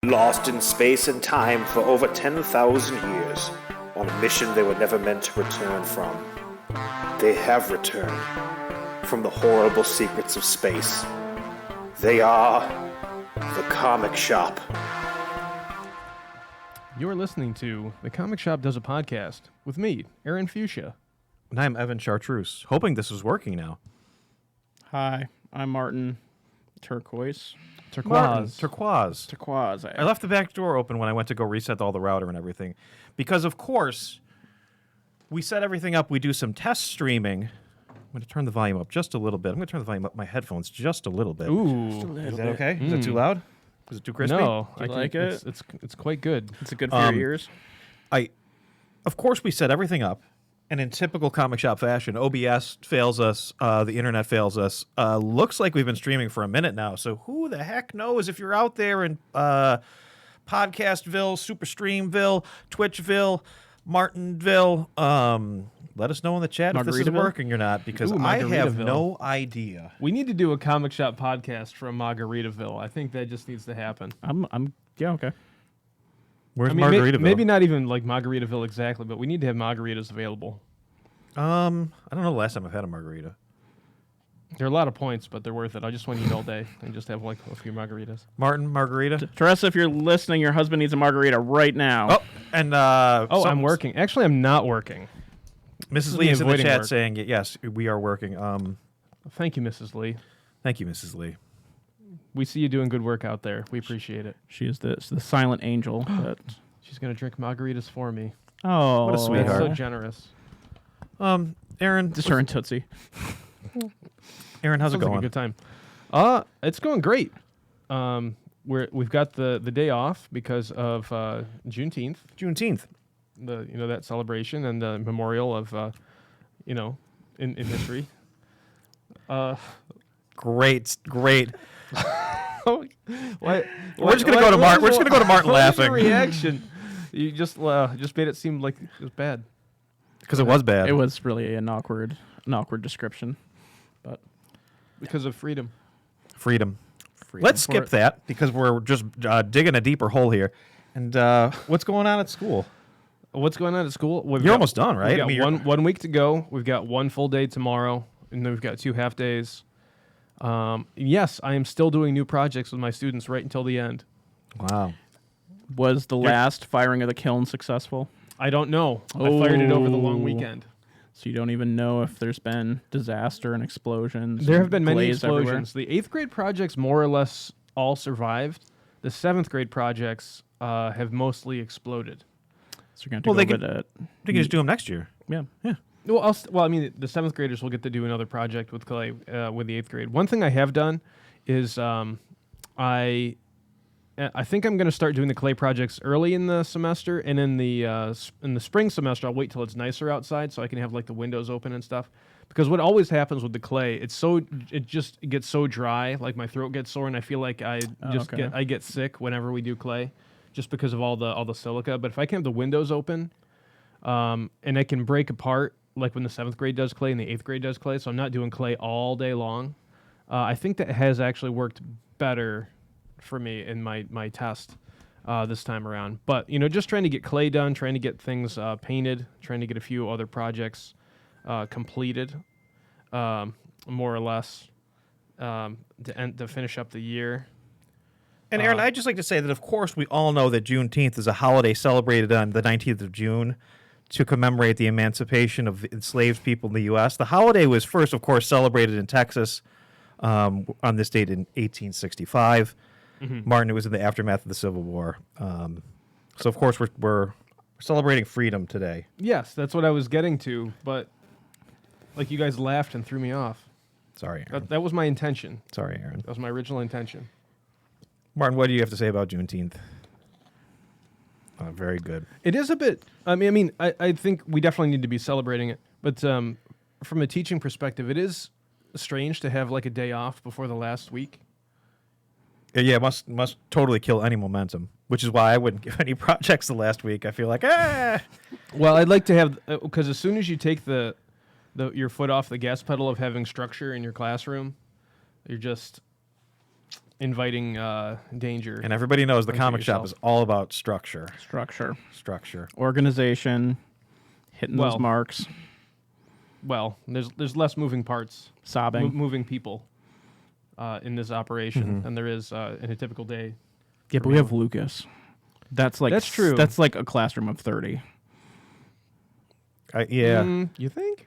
Lost in space and time for over 10,000 years, on a mission they were never meant to return from. They have returned from the horrible secrets of space. They are the Comic Shop. You're listening to The Comic Shop Does a Podcast with me, Aaron Fuchsia. And I'm Evan Chartreuse, hoping this is working now. Hi, I'm Martin Turquoise. Turquoise. I I left the back door open when I went to go reset all the router and everything. Because, of course, we set everything up. We do some test streaming. I'm going to turn the volume up just a little bit. I'm going to turn the volume up my headphones just a little bit. Ooh. Is that okay? Is it too loud? Is it too crispy? No, Do you like it? It's quite good. It's good for your ears. Of course, we set everything up. And in typical comic shop fashion, OBS fails us, the internet fails us. Looks like we've been streaming for a minute now, so who the heck knows if you're out there in Podcastville, Superstreamville, Twitchville, Martinville. Let us know in the chat if this is working or not, because I have no idea. We need to do a Comic Shop podcast from Margaritaville. I think that just needs to happen. Yeah, okay. Where's Margaritaville? Maybe not even like Margaritaville exactly, but we need to have margaritas available. I don't know the last time I've had a margarita. They're a lot of points, but they're worth it. I just want to eat all day and just have like a few margaritas. Martin, margarita? Teresa, if you're listening, your husband needs a margarita right now. Oh, and I'm working. Actually, I'm not working. Mrs. Lee is in the chat saying, yes, we are working. Thank you, Mrs. Lee. Thank you, Mrs. Lee. We see you doing good work out there. We appreciate it. She is the silent angel. She's going to drink margaritas for me. Oh, what a sweetheart. That's so generous. Aaron. Just her and Tootsie. Aaron, how's it Sounds like going? a good time. It's going great. We've got the day off because of Juneteenth. Juneteenth. That celebration and the memorial of in history. Great. We're just gonna go to Martin. We're just gonna go to Martin laughing. What was your reaction? You just made it seem like it was bad. Because it was bad. It was really an awkward description, but because of freedom. Freedom. Let's skip that because we're just digging a deeper hole here. And what's going on at school? What's going on at school? You're almost done, right? We've got one week to go. We've got one full day tomorrow, and then we've got 2 half days. Yes, I am still doing new projects with my students right until the end. Wow. Was the last firing of the kiln successful? I don't know. I fired it over the long weekend. So you don't even know if there's been disaster and explosions. There have been many glaze explosions. everywhere? The 8th grade projects more or less all survived. The 7th grade projects have mostly exploded. So you're going to have to go They can just do them next year. Yeah. Well, the 7th graders will get to do another project with clay with the 8th grade. One thing I have done is I think I'm going to start doing the clay projects early in the semester, and in the spring semester I'll wait till it's nicer outside so I can have like the windows open and stuff. Because what always happens with the clay, it just gets so dry, like my throat gets sore, and I feel like I get sick whenever we do clay, just because of all the silica. But if I can have the windows open, and I can break apart, like when the 7th grade does clay and the 8th grade does clay, so I'm not doing clay all day long. I think that has actually worked better for me in my test this time around. But just trying to get clay done, trying to get things painted, trying to get a few other projects completed, more or less, to finish up the year. And Aaron, I'd just like to say that, of course, we all know that Juneteenth is a holiday celebrated on the 19th of June to commemorate the emancipation of enslaved people in the U.S. The holiday was first, of course, celebrated in Texas on this date in 1865. Mm-hmm. Martin, it was in the aftermath of the Civil War. So, of course, we're celebrating freedom today. Yes, that's what I was getting to, but like you guys laughed and threw me off. Sorry, Aaron. That was my intention. Sorry, Aaron. That was my original intention. Martin, what do you have to say about Juneteenth? Very good. It is a bit. I think we definitely need to be celebrating it, but from a teaching perspective, it is strange to have like a day off before the last week. Yeah, it must totally kill any momentum, which is why I wouldn't give any projects the last week. I feel like, Well, I'd like to have, because as soon as you take your foot off the gas pedal of having structure in your classroom, you're just inviting danger. And everybody knows the Unto comic shop yourself. is all about structure. Structure, organization, hitting those Well, marks, Well, there's less moving parts, sobbing. moving people in this operation than there is in a typical day. Yeah, but we have Lucas. That's true. That's like a classroom of 30. Yeah. You think?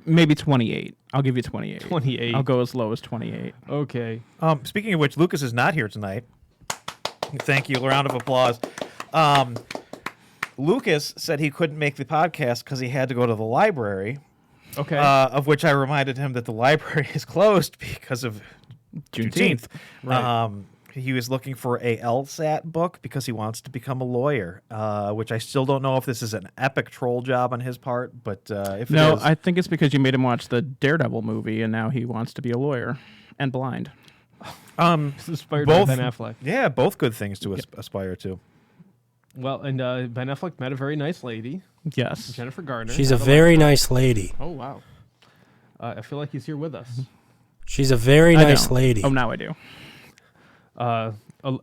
Maybe 28. I'll give you 28. 28. I'll go as low as 28. Okay. Speaking of which, Lucas is not here tonight. Thank you. A round of applause. Lucas said he couldn't make the podcast because he had to go to the library. Okay. Of which I reminded him that the library is closed because of Juneteenth. Right. He was looking for a LSAT book because he wants to become a lawyer, which I still don't know if this is an epic troll job on his part, but if it is, I think it's because you made him watch the Daredevil movie, and now he wants to be a lawyer and blind. It's inspired both- by Ben Affleck. yeah, both good things to aspire to. Well, and Ben Affleck met a very nice lady, Yes. Jennifer Garner. She's a Had very nice lady. Oh, wow. I feel like he's here with us. She's a very I nice don't. lady. Oh, now I do.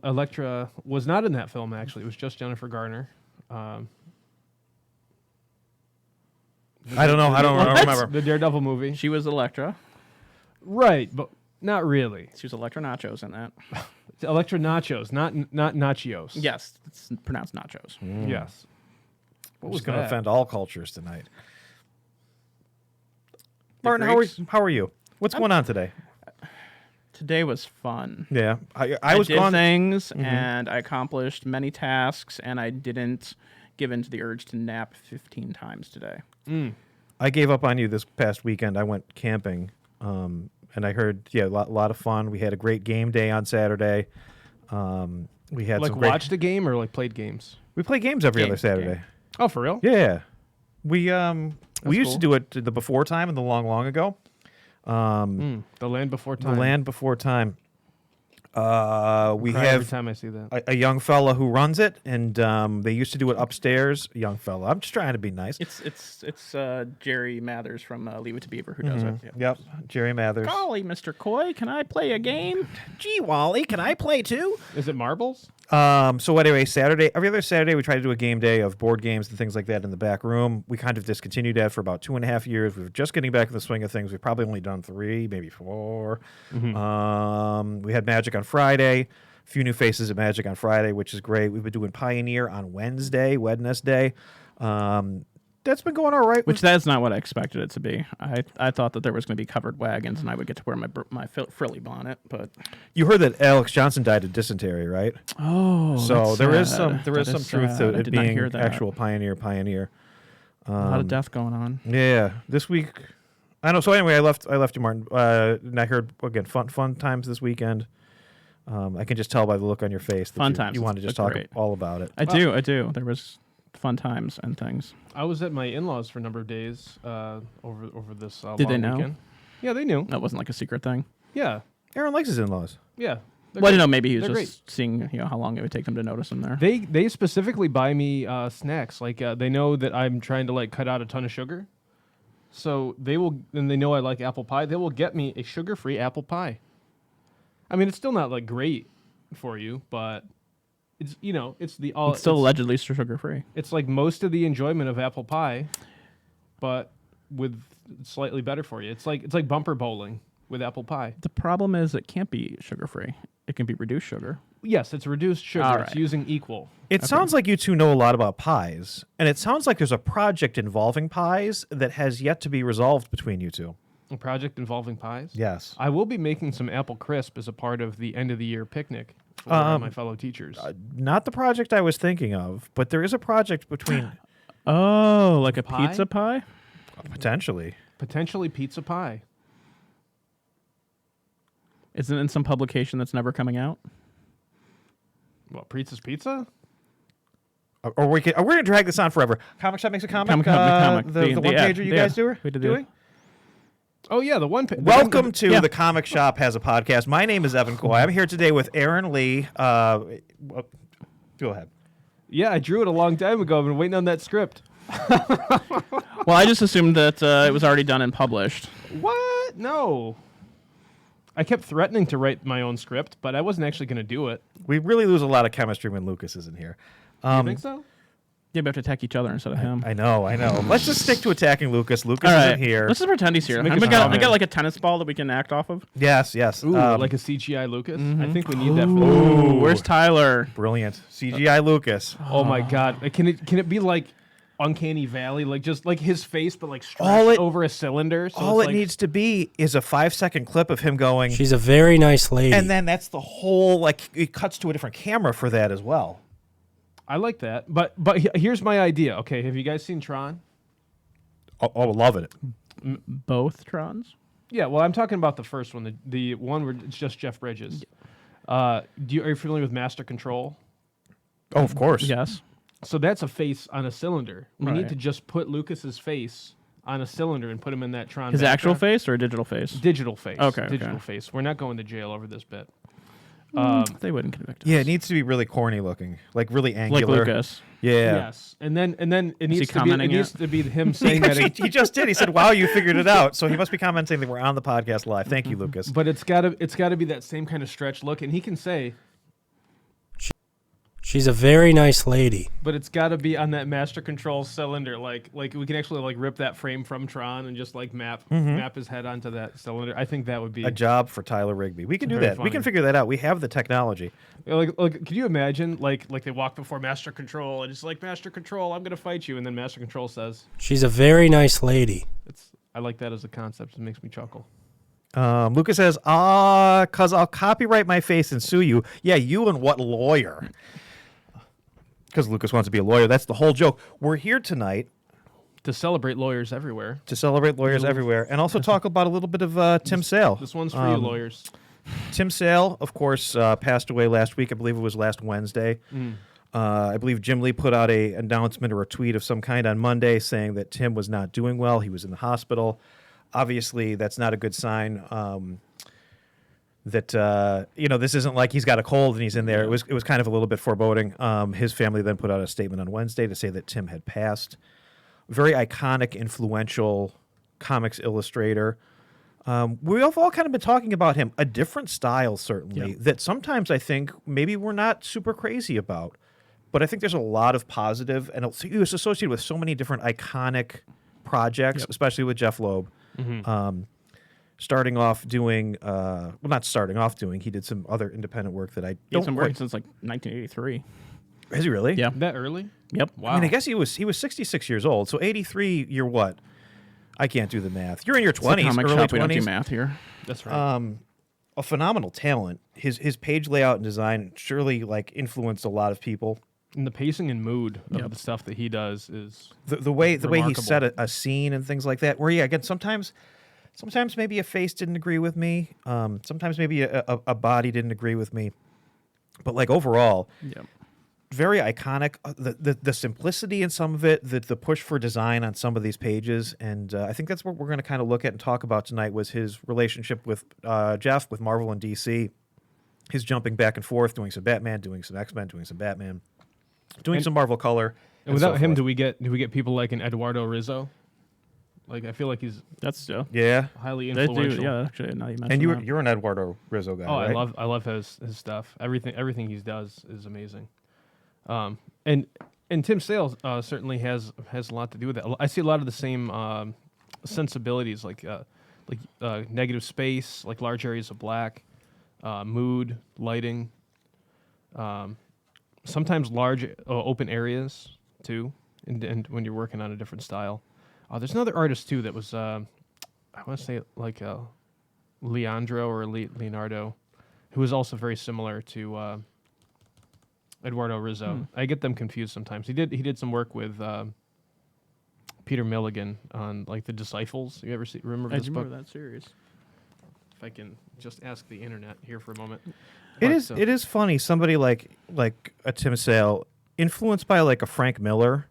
Elektra was not in that film, actually. It was just Jennifer Garner. I don't know. I don't remember. The Daredevil movie. She was Elektra. Right, but not really. She was Elektra Nachos in that. It's Elektra Nachos, not Nachios. Yes, it's pronounced Nachos. Yes. What I'm was just going to that? offend all cultures tonight. The Martin, Greeks? how are you? What's going on today? Today was fun. Yeah, I was did gone. things, and I accomplished many tasks, and I didn't give in to the urge to nap 15 times today. I gave up on you this past weekend. I went camping, and I heard a lot of fun. We had a great game day on Saturday. We had Like some great. watched a game or like played games? We play games every other Games, Saturday. game. Oh, for real? Yeah, we used to cool. do it the before time and the long ago. The Land Before Time. The land before time. We Cry every have time I see that. a young fella who runs it, and they used to do it upstairs. A young fella. I'm just trying to be nice. It's Jerry Mathers from Leave It to Beaver who does it. Yeah. Yep, Jerry Mathers. Golly, Mr. Coy, can I play a game? Gee, Wally, can I play too? Is it marbles? So anyway, every other Saturday, we try to do a game day of board games and things like that in the back room. We kind of discontinued that for about 2.5 years. We were just getting back in the swing of things. We've probably only done 3, maybe 4. We had Magic on Friday. A few new faces at Magic on Friday, which is great. We've been doing Pioneer on Wednesday. That's been going all right. Which that's not what I expected it to be. I thought that there was going to be covered wagons and I would get to wear my frilly bonnet, but You heard that Alex Johnson died of dysentery, right? oh, So there is some That some is truth sad. to I it did not being hear that. actual pioneer. A lot of death going on. Yeah, this week. I know. So anyway, I left you, Martin. And I heard again fun times this weekend. I can just tell by the look on your face that Fun you, times. You want to just It's talk great. all about it. I do. There was fun times and things. I was at my in-laws for a number of days over this Did they long know? weekend. Yeah, they knew. That wasn't like a secret thing. Yeah, Aaron likes his in-laws. yeah. They're Well, I great. didn't know. Maybe he was They're just seeing how long it would take them to notice him there. They specifically buy me snacks. Like they know that I'm trying to like cut out a ton of sugar, so they will. And they know I like apple pie. They will get me a sugar-free apple pie. I mean, it's still not like great for you, but it's it's the all. It's still allegedly sugar free. It's like most of the enjoyment of apple pie, but with slightly better for you. It's like bumper bowling with apple pie. The problem is it can't be sugar free. It can be reduced sugar. Yes, it's reduced sugar. All It's right. using equal. It sounds like you two know a lot about pies, and it sounds like there's a project involving pies that has yet to be resolved between you two. A project involving pies. Yes. I will be making some apple crisp as a part of the end of the year picnic for my fellow teachers. Not the project I was thinking of, but there is a project between Oh, like a Pie? pizza pie? potentially. Potentially pizza pie. Isn't it in some publication that's never coming out? Well, Pizza's Pizza? Or we're going to drag this on forever. Comic Shop makes a comic. Comic. The one pager you guys We did doing? Oh, yeah, the one. Welcome to Yeah. The Comic Shop Has a Podcast. My name is Evan Coy. I'm here today with Aaron Lee. Go ahead. Yeah, I drew it a long time ago. I've been waiting on that script. Well, I just assumed that it was already done and published. What? No. I kept threatening to write my own script, but I wasn't actually going to do it. We really lose a lot of chemistry when Lucas isn't here. You think so? Yeah, we have to attack each other instead of him. I know. Let's just stick to attacking Lucas. Lucas All right. isn't here. Let's just pretend he's here. make I a got comment. like a tennis ball that we can act off of. Yes. Ooh, like a CGI Lucas. I think we need that. For Ooh, where's Tyler? Brilliant. CGI Lucas. Oh my God! Can it be like Uncanny Valley, like just like his face, but like All stretched it- over a cylinder? So All it's it like, needs to be is a 5-second clip of him going, She's a very nice lady. and then that's the whole, like, it cuts to a different camera for that as well. I like that, but here's my idea. Okay, have you guys seen Tron? Oh, love it. Both Trons? Yeah, well, I'm talking about the first one, the one where it's just Jeff Bridges. Are you familiar with Master Control? Oh, of course. Yes. So that's a face on a cylinder. We need Right. to just put Lucas's face on a cylinder and put him in that Tron. His actual background. face or a digital face? Digital face. Okay, Digital okay. face. We're not going to jail over this bit. They wouldn't convict us. Yeah, it needs to be really corny looking, like really like angular. Lucas. Yeah. Yes, and then it he needs to be commenting him saying that. he just did. He said, "Wow, you figured it out." So he must be commenting that we're on the podcast live. Thank you, Lucas. But it's gotta be that same kind of stretch look, and he can say, She's a very nice lady. but it's gotta be on that Master Control cylinder. Like we can actually like rip that frame from Tron and just like map his head onto that cylinder. I think that would be A job for Tyler Rigby. We can do Very that. We can funny. figure that out. We have the technology. like could you imagine like they walk before Master Control and it's like, Master Control, I'm gonna fight you, and then Master Control says, She's a very nice lady. I like that as a concept. It makes me chuckle. Lucas says, cause I'll copyright my face and sue you. Yeah, you and what lawyer? Because Lucas wants to be a lawyer. That's the whole joke. We're here tonight To celebrate lawyers everywhere. to celebrate lawyers everywhere and also talk about a little bit of Tim Sale. This one's for you, lawyers. Tim Sale, of course, passed away last week. I believe it was last Wednesday. I believe Jim Lee put out a announcement or a tweet of some kind on Monday saying that Tim was not doing well. He was in the hospital. Obviously, that's not a good sign. That this isn't like he's got a cold and he's in there. It was kind of a little bit foreboding. His family then put out a statement on Wednesday to say that Tim had passed. Very iconic, influential comics illustrator. We've all kind of been talking about him. A different style, certainly, that sometimes I think maybe we're not super crazy about. But I think there's a lot of positive, and he was associated with so many different iconic projects, especially with Jeff Loeb. Starting off doing, not starting off doing, he did some other independent work that I He's don't been working quite... since like 1983. Is he really? Yeah. That early? Yep. Wow. I mean, I guess he was 66 years old, so 83, you're what? I can't do the math. You're in your 20s, Comic early shop, we don't do 20s. math here. That's right. A phenomenal talent. His page layout and design surely like influenced a lot of people. And the pacing and mood of Yep. the stuff that he does is The way he Remarkable. set a scene and things like that. Where again, sometimes maybe a face didn't agree with me. Sometimes maybe a body didn't agree with me. But like overall, Yep. very iconic. The simplicity in some of it, the push for design on some of these pages, and I think that's what we're going to kind of look at and talk about tonight. Was his relationship with Jeff, with Marvel and DC, his jumping back and forth, doing some Batman, doing some X-Men, doing some Batman, doing some Marvel color. and without so him, forth. do we get people like an Eduardo Rizzo? Like I feel like he's That's Yeah, highly they influential. do. Yeah, actually, now you mentioned and that. you're an Eduardo Rizzo guy. Oh, right? I love his stuff. Everything he does is amazing. And Tim Sale certainly has a lot to do with that. I see a lot of the same sensibilities, like negative space, like large areas of black, mood, lighting. Sometimes large open areas too, and when you're working on a different style. There's another artist too that was I want to say like Leandro or Leonardo, who was also very similar to Eduardo Rizzo. I get them confused sometimes. He did some work with Peter Milligan on like the Disciples. You ever remember I this do book? remember that series. If I can just ask the internet here for a moment. It But, is funny. Somebody like a Tim Sale, influenced by like a Frank Miller,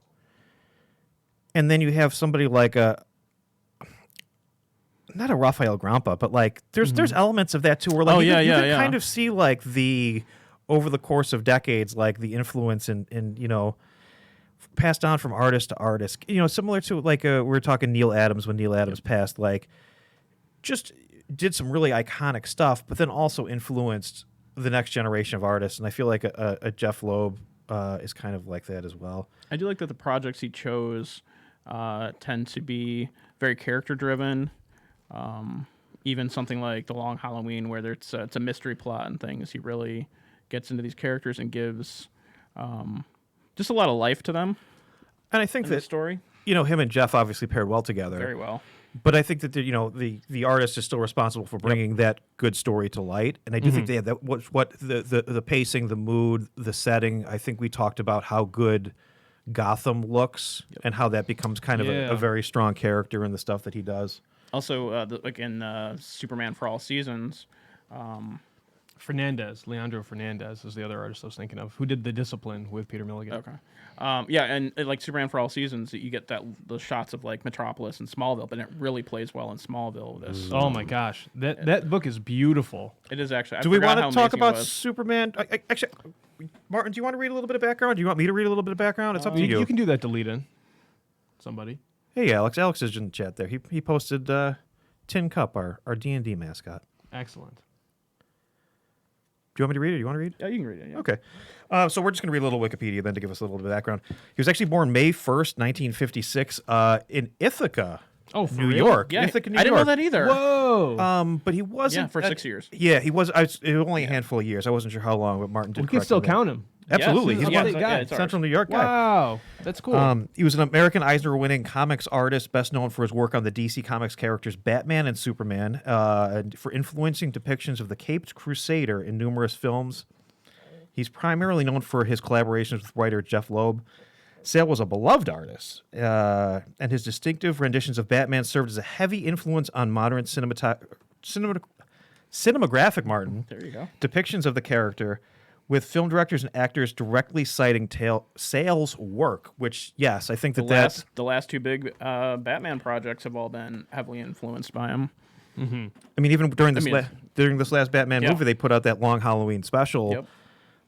and then you have somebody like not a Raphael Grampa, but like there's elements of that too. Where like Oh, you yeah, can, you yeah, can yeah. kind of see like the over the course of decades, like the influence and passed on from artist to artist. Similar to like we were talking Neil Adams when Neil Adams passed. Like just did some really iconic stuff, but then also influenced the next generation of artists. And I feel like a Jeff Loeb is kind of like that as well. I do like that the projects he chose tend to be very character driven. Even something like The Long Halloween, where it's a mystery plot and things, he really gets into these characters and gives just a lot of life to them And I think in the that, story. him and Jeff obviously paired well together. Very well. But I think that the artist is still responsible for bringing that good story to light, and I do think that what the pacing, the mood, the setting. I think we talked about how good Gotham looks and how that becomes kind of a very strong character in the stuff that he does. Also, like in Superman for All Seasons, Leandro Fernandez is the other artist I was thinking of, who did The Discipline with Peter Milligan. okay. Yeah, and like Superman for All Seasons, you get the shots of like Metropolis and Smallville, but it really plays well in Smallville. Oh my gosh, that book is beautiful. It is actually. Do we want to to talk about Superman? Actually, Martin, do you want to read a little bit of background? Do you want me to read a little bit of background? It's up to you. You can do that to lead in. Somebody. Hey, Alex. Alex is in the chat there. He posted Tin Cup, our D&D mascot. Excellent. Do you want me to read it? Do you want to read? Yeah, you can read it. Yeah. Okay. So we're just going to read a little Wikipedia then to give us a little bit of background. He was actually born May 1st, 1956 in Ithaca, New real? York. Yeah, Ithaca, New I didn't know York. that either. Whoa. But he wasn't. Yeah, for 6 years. Yeah, he was. It was only a handful of years. I wasn't sure how long, but Martin did We can correct still me there. count him. Absolutely. Yes, He's yeah, one yeah, it's ours. Central New York guy. Wow, that's cool. He was an American Eisner-winning comics artist, best known for his work on the DC Comics characters Batman and Superman, and for influencing depictions of the Caped Crusader in numerous films. He's primarily known for his collaborations with writer Jeff Loeb. Sale was a beloved artist, and his distinctive renditions of Batman served as a heavy influence on modern cinematographic, Martin, There you go. depictions of the character, with film directors and actors directly citing Sale's work, which, yes, I think that's... The last two big Batman projects have all been heavily influenced by him. I mean, even during this, during this last Batman Yeah. movie, they put out that long Halloween special, Yep.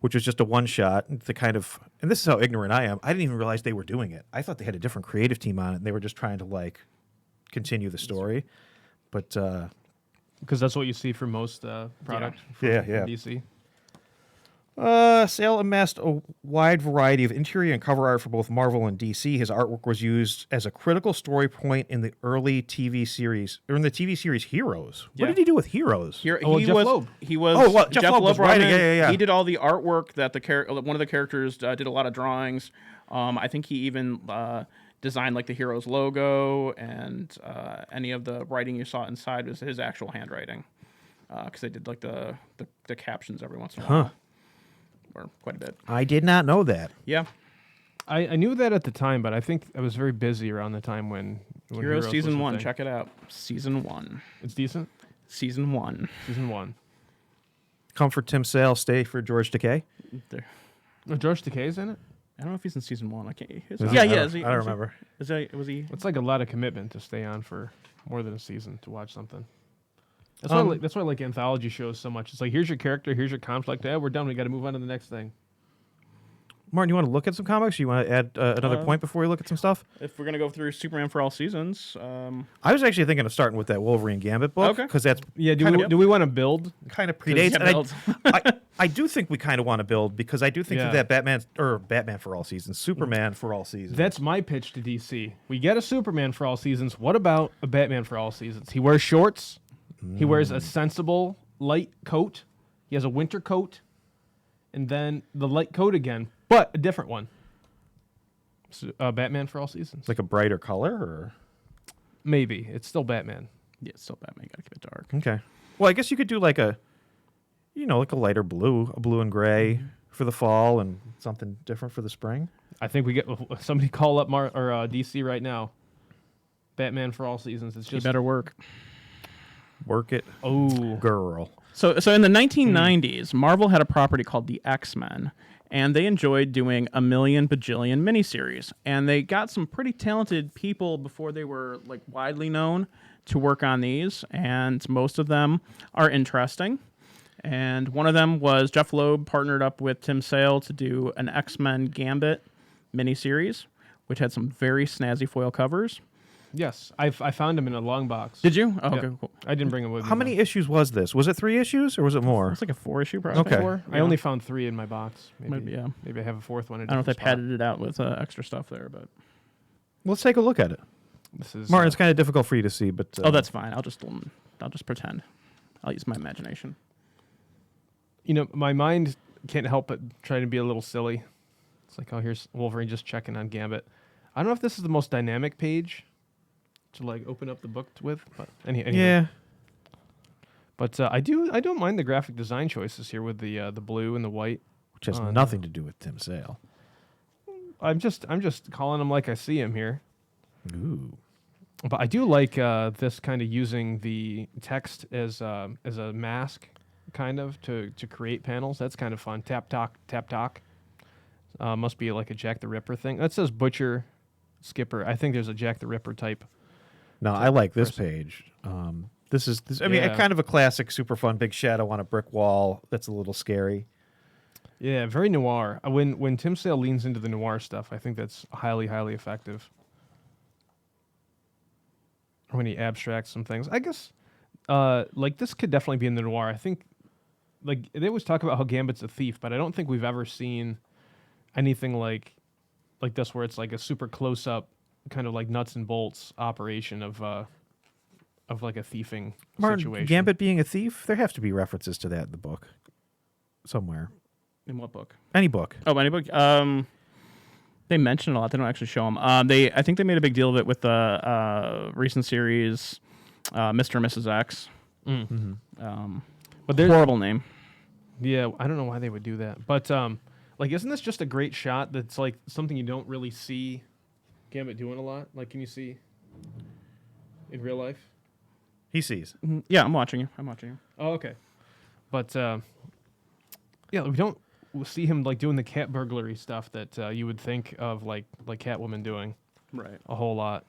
which was just a one-shot. The kind of, and this is how ignorant I am. I didn't even realize they were doing it. I thought they had a different creative team on it, and they were just trying to like continue the story. But Because that's what you see for most product from Yeah. DC. Sale amassed a wide variety of interior and cover art for both Marvel and DC. His artwork was used as a critical story point in the early TV series, or in the TV series Heroes. What Yeah. did he do with Heroes? Here, Oh, he Jeff was. Loeb. He was. Oh, well, Jeff Loeb was brought writing, him in. yeah. He did all the artwork that one of the characters did a lot of drawings. I think he even designed like the Heroes logo, and any of the writing you saw inside was his actual handwriting. Because they did like the captions every once in a while, or quite a bit. I did not know that. Yeah. I knew that at the time, but I think I was very busy around the time when Heroes was season a 1. thing. Check it out. Season 1. It's decent. Season 1. Season 1. Come for Tim Sale, stay for George Takei. There. Oh, George Takei's in it. I don't know if he's in season 1. I can't. Is Yeah, he? yeah. I don't- Is he, I don't is he- remember. Was he? It's like a lot of commitment to stay on for more than a season to watch something. That's why I like anthology shows so much. It's like, here's your character, here's your conflict. Yeah, we're done. We got to move on to the next thing. Martin, you want to look at some comics? You want to add another point before we look at some stuff? If we're gonna go through Superman for all seasons, I was actually thinking of starting with that Wolverine Gambit book Okay. because that's Yeah, kind do we want to build? kind of predates. Yeah, and build. I do think we kind of want to build because I do think Yeah. that Batman for all seasons, Superman for all seasons. That's my pitch to DC. We get a Superman for all seasons. What about a Batman for all seasons? He wears shorts. He wears a sensible light coat. He has a winter coat. And then the light coat again, but a different one. So, Batman for all seasons. like a brighter color, or Maybe. It's still Batman. yeah, it's still Batman. Gotta keep it dark. okay. Well, I guess you could do like a lighter blue, a blue and gray for the fall, and something different for the spring. I think we get somebody call up DC right now. Batman for all seasons. It's You just better work. Work it, oh girl. So in the 1990s, Marvel had a property called the X-Men, and they enjoyed doing a million bajillion miniseries. And they got some pretty talented people before they were like widely known to work on these, and most of them are interesting. And one of them was Jeff Loeb partnered up with Tim Sale to do an X-Men Gambit miniseries, which had some very snazzy foil covers. Yes, I found him in a long box. Did you? Oh, Yeah. okay, cool. I didn't bring him with me. How many issues was this? Was it 3 issues or was it more? It's like a 4-issue project. Okay. Four? I Yeah. only found 3 in my box. Maybe, yeah. Maybe I have a 4th one. I don't know if they padded it out with extra stuff there, but Let's take a look at it. This is Martin, it's kind of difficult for you to see, but oh, that's fine. I'll just pretend. I'll use my imagination. my mind can't help but try to be a little silly. It's like, oh, here's Wolverine just checking on Gambit. I don't know if this is the most dynamic page to like open up the book with, but anyway. yeah. But I don't mind the graphic design choices here with the blue and the white. Which has Oh, no. nothing to do with Tim Sale. I'm just calling him like I see him here. Ooh. But I do like this kind of using the text as a mask, kind of to create panels. That's kind of fun. Tap talk, tap talk. Must be like a Jack the Ripper thing. That says Butcher, Skipper. I think there's a Jack the Ripper type. No, I like this page. This is I mean, Yeah. kind of a classic, super fun, big shadow on a brick wall. That's a little scary. Yeah, very noir. When Tim Sale leans into the noir stuff, I think that's highly, highly effective. Or when he abstracts some things, I guess, like this could definitely be in the noir. I think, like they always talk about how Gambit's a thief, but I don't think we've ever seen anything like this where it's like a super close up, kind of like nuts and bolts operation of like a thieving Martin, situation. Gambit being a thief, there have to be references to that in the book somewhere. In what book? Any book. Oh, any book. They mention it a lot. They don't actually show them. I think they made a big deal of it with the recent series, Mr. and Mrs. X. But there's Horrible name. Yeah, I don't know why they would do that. But like isn't this just a great shot that's like something you don't really see Gambit doing a lot? Like can you see in real life? He sees. Yeah, I'm watching you. Oh, okay. But yeah, we don't see him like doing the cat burglary stuff that you would think of like Catwoman doing Right. a whole lot.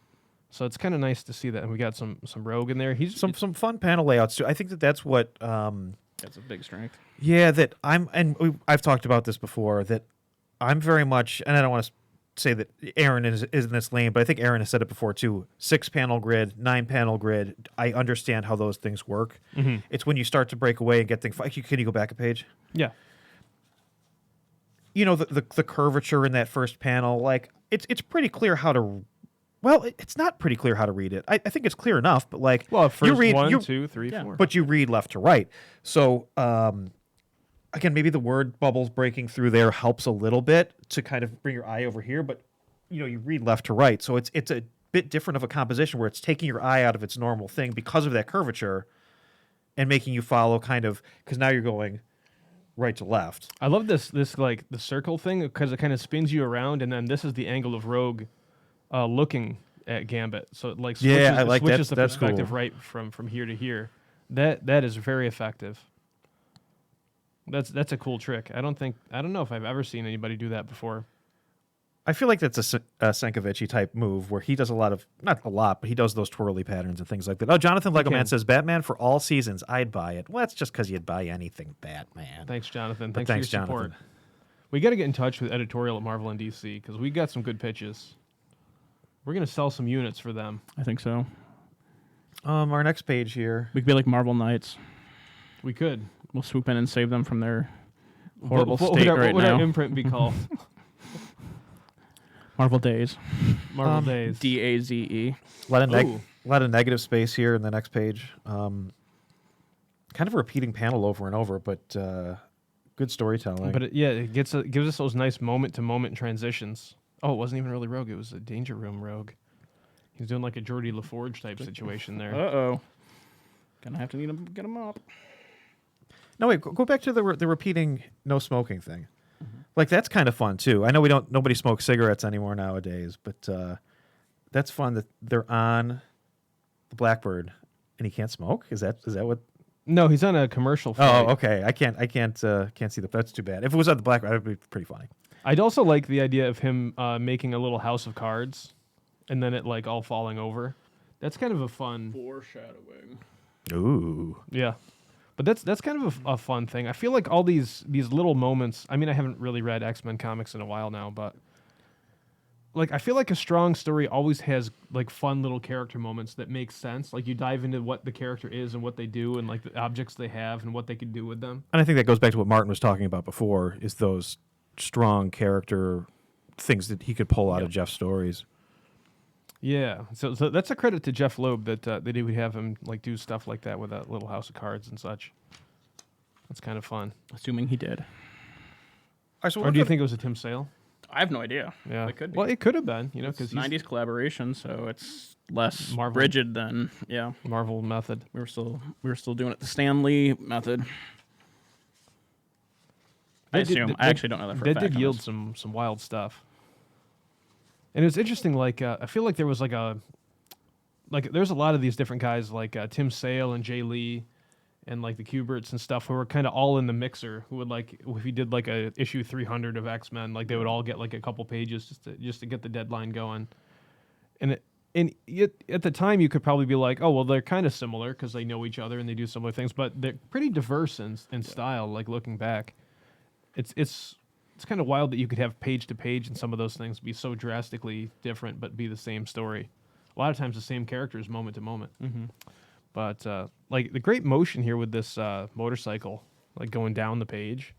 So it's kind of nice to see that, and we got some Rogue in there. He's Some fun panel layouts too. I think that's what. That's a big strength. Yeah, that I've talked about this before. That I'm very much, and I don't want to say that Aaron is in this lane, but I think Aaron has said it before too. 6-panel grid, 9-panel grid. I understand how those things work. It's when you start to break away and get things. Can you go back a page? yeah. You know the curvature in that first panel. Like it's pretty clear how to. Well, it's not pretty clear how to read it. I think it's clear enough, but like Well, first you read 1, 2, 3, yeah. 4. but you read left to right. So again, maybe the word bubbles breaking through there helps a little bit to kind of bring your eye over here, but you read left to right. So it's a bit different of a composition where it's taking your eye out of its normal thing because of that curvature and making you follow kind of because now you're going right to left. I love this like the circle thing because it kind of spins you around, and then this is the angle of Rogue looking at Gambit. So it like switches, Yeah, I like that. switches the That's perspective cool. right from here to here. That is very effective. That's a cool trick. I don't know if I've ever seen anybody do that before. I feel like that's a Sankovici type move where he does not a lot, but he does those twirly patterns and things like that. Oh, Jonathan Legoman can. says Batman for all seasons. I'd buy it. Well, that's just because you'd buy anything Batman. Thanks, Jonathan. But Thanks for your thanks, support. Jonathan. We got to get in touch with editorial at Marvel and DC because we got some good pitches. We're gonna sell some units for them. I think so. Our next page here. We could be like Marvel Knights. We could. We'll swoop in and save them from their horrible What state would right what would now. our imprint be called? Marvel Days. Marvel Days. DAZE. Ooh. lot of negative space here in the next page. Kind of a repeating panel over and over, but good storytelling. But it gives us those nice moment-to-moment transitions. Oh, it wasn't even really Rogue. It was a Danger Room Rogue. He's doing like a Geordie LaForge type situation there. Uh-oh. Gonna have to get them up. No, wait. Go back to the repeating no smoking thing. Like that's kind of fun too. I know nobody smokes cigarettes anymore nowadays, but that's fun that they're on the Blackbird and he can't smoke. Is that what? No, he's on a commercial. Flight. Oh, okay. I can't see the. That's too bad. If it was on the Blackbird, that would be pretty funny. I'd also like the idea of him making a little house of cards, and then it like all falling over. That's kind of a fun. Foreshadowing. Ooh. Yeah, but that's kind of a fun thing. I feel like all these little moments. I mean, I haven't really read X-Men comics in a while now, but like I feel like a strong story always has like fun little character moments that make sense. Like you dive into what the character is and what they do and like the objects they have and what they can do with them. And I think that goes back to what Martin was talking about before, is those strong character things that he could pull out of Jeff's stories. Yeah, so that's a credit to Jeff Loeb that he would have him like do stuff like that with that Little House of Cards and such. That's kind of fun. Assuming he did. All right, so Or do you think it was a Tim Sale? I have no idea. Yeah, It could be. Well, it could have been, you know, It's because 90s collaboration, so it's less Marvel. rigid than Marvel method. we were still doing it the Stan Lee method. I assume. I actually don't know that for a That fact. did on yield this. some wild stuff. And it was interesting. Like I feel like there was there's a lot of these different guys like Tim Sale and Jay Lee, and like the Kuberts and stuff who were kind of all in the mixer. Who would like if you did like a issue 300 of X-Men, like they would all get like a couple pages just to get the deadline going. And at the time you could probably be like, oh well, they're kind of similar because they know each other and they do similar things, but they're pretty diverse in style. Like looking back, it's kind of wild that you could have page to page and some of those things be so drastically different but be the same story. A lot of times the same characters moment to moment. Mm-hmm. But like the great motion here with this motorcycle, like going down the page.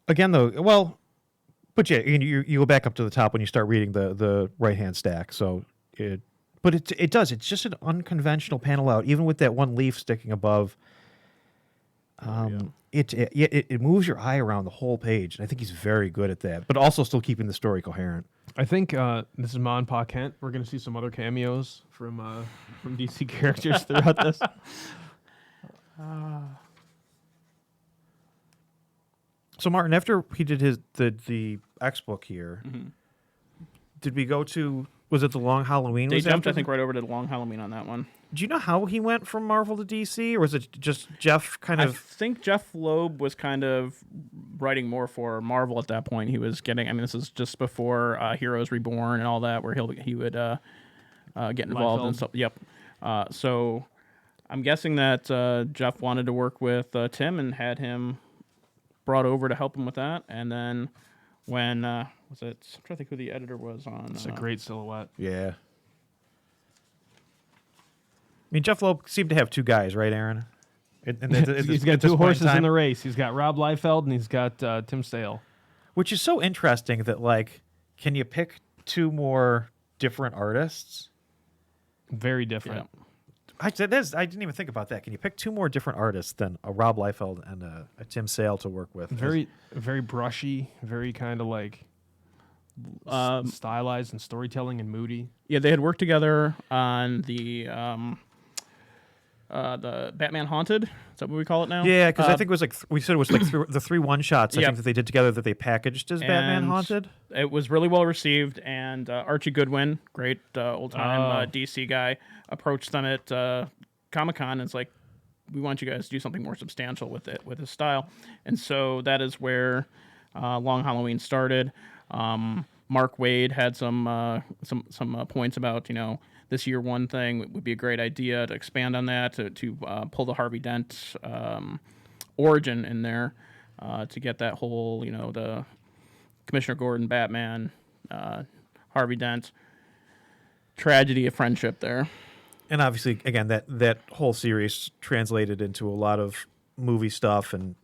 Again, though, well, but yeah, you go back up to the top when you start reading the right hand stack. So it does. It's just an unconventional panel out, even with that one leaf sticking above. It moves your eye around the whole page, and I think he's very good at that. But also still keeping the story coherent. I think this is Ma and Pa Kent. We're going to see some other cameos from DC characters throughout this. So Martin, after he did the X book here, did we go to? Was it the Long Halloween? They was jumped, after I think, right over to the Long Halloween on that one. Do you know how he went from Marvel to DC, or was it just Jeff kind I of? think Jeff Loeb was kind of writing more for Marvel at that point. He was getting. I mean, this is just before Heroes Reborn and all that, where he would get involved and Liefeld. stuff. Yep. So I'm guessing that Jeff wanted to work with Tim and had him brought over to help him with that. And then when was it? I'm trying to think who the editor was on. It's a great silhouette. Yeah. I mean, Jeff Loeb seemed to have two guys, right, Aaron? He's got two horses in the race. He's got Rob Liefeld and he's got Tim Sale. Which is so interesting that, like, can you pick two more different artists? Very different. I didn't even think about that. Can you pick two more different artists than a Rob Liefeld and a Tim Sale to work with? Very brushy, very kind of like stylized and storytelling and moody. Yeah, they had worked together on the Batman Haunted. Is that what we call it now? Yeah, because I think it was like we said it was like the three one shots. I Yep. think that they did together that they packaged as Batman And Haunted. It was really well received, and Archie Goodwin, great old time DC guy, approached them at Comic-Con and it's like, we want you guys to do something more substantial with it, with his style. And so that is where Long Halloween started. Mark Waid had some points about, this year one thing would be a great idea to expand on that, to pull the Harvey Dent origin in there, to get that whole, the Commissioner Gordon, Batman, Harvey Dent tragedy of friendship there. And obviously, again, that whole series translated into a lot of movie stuff and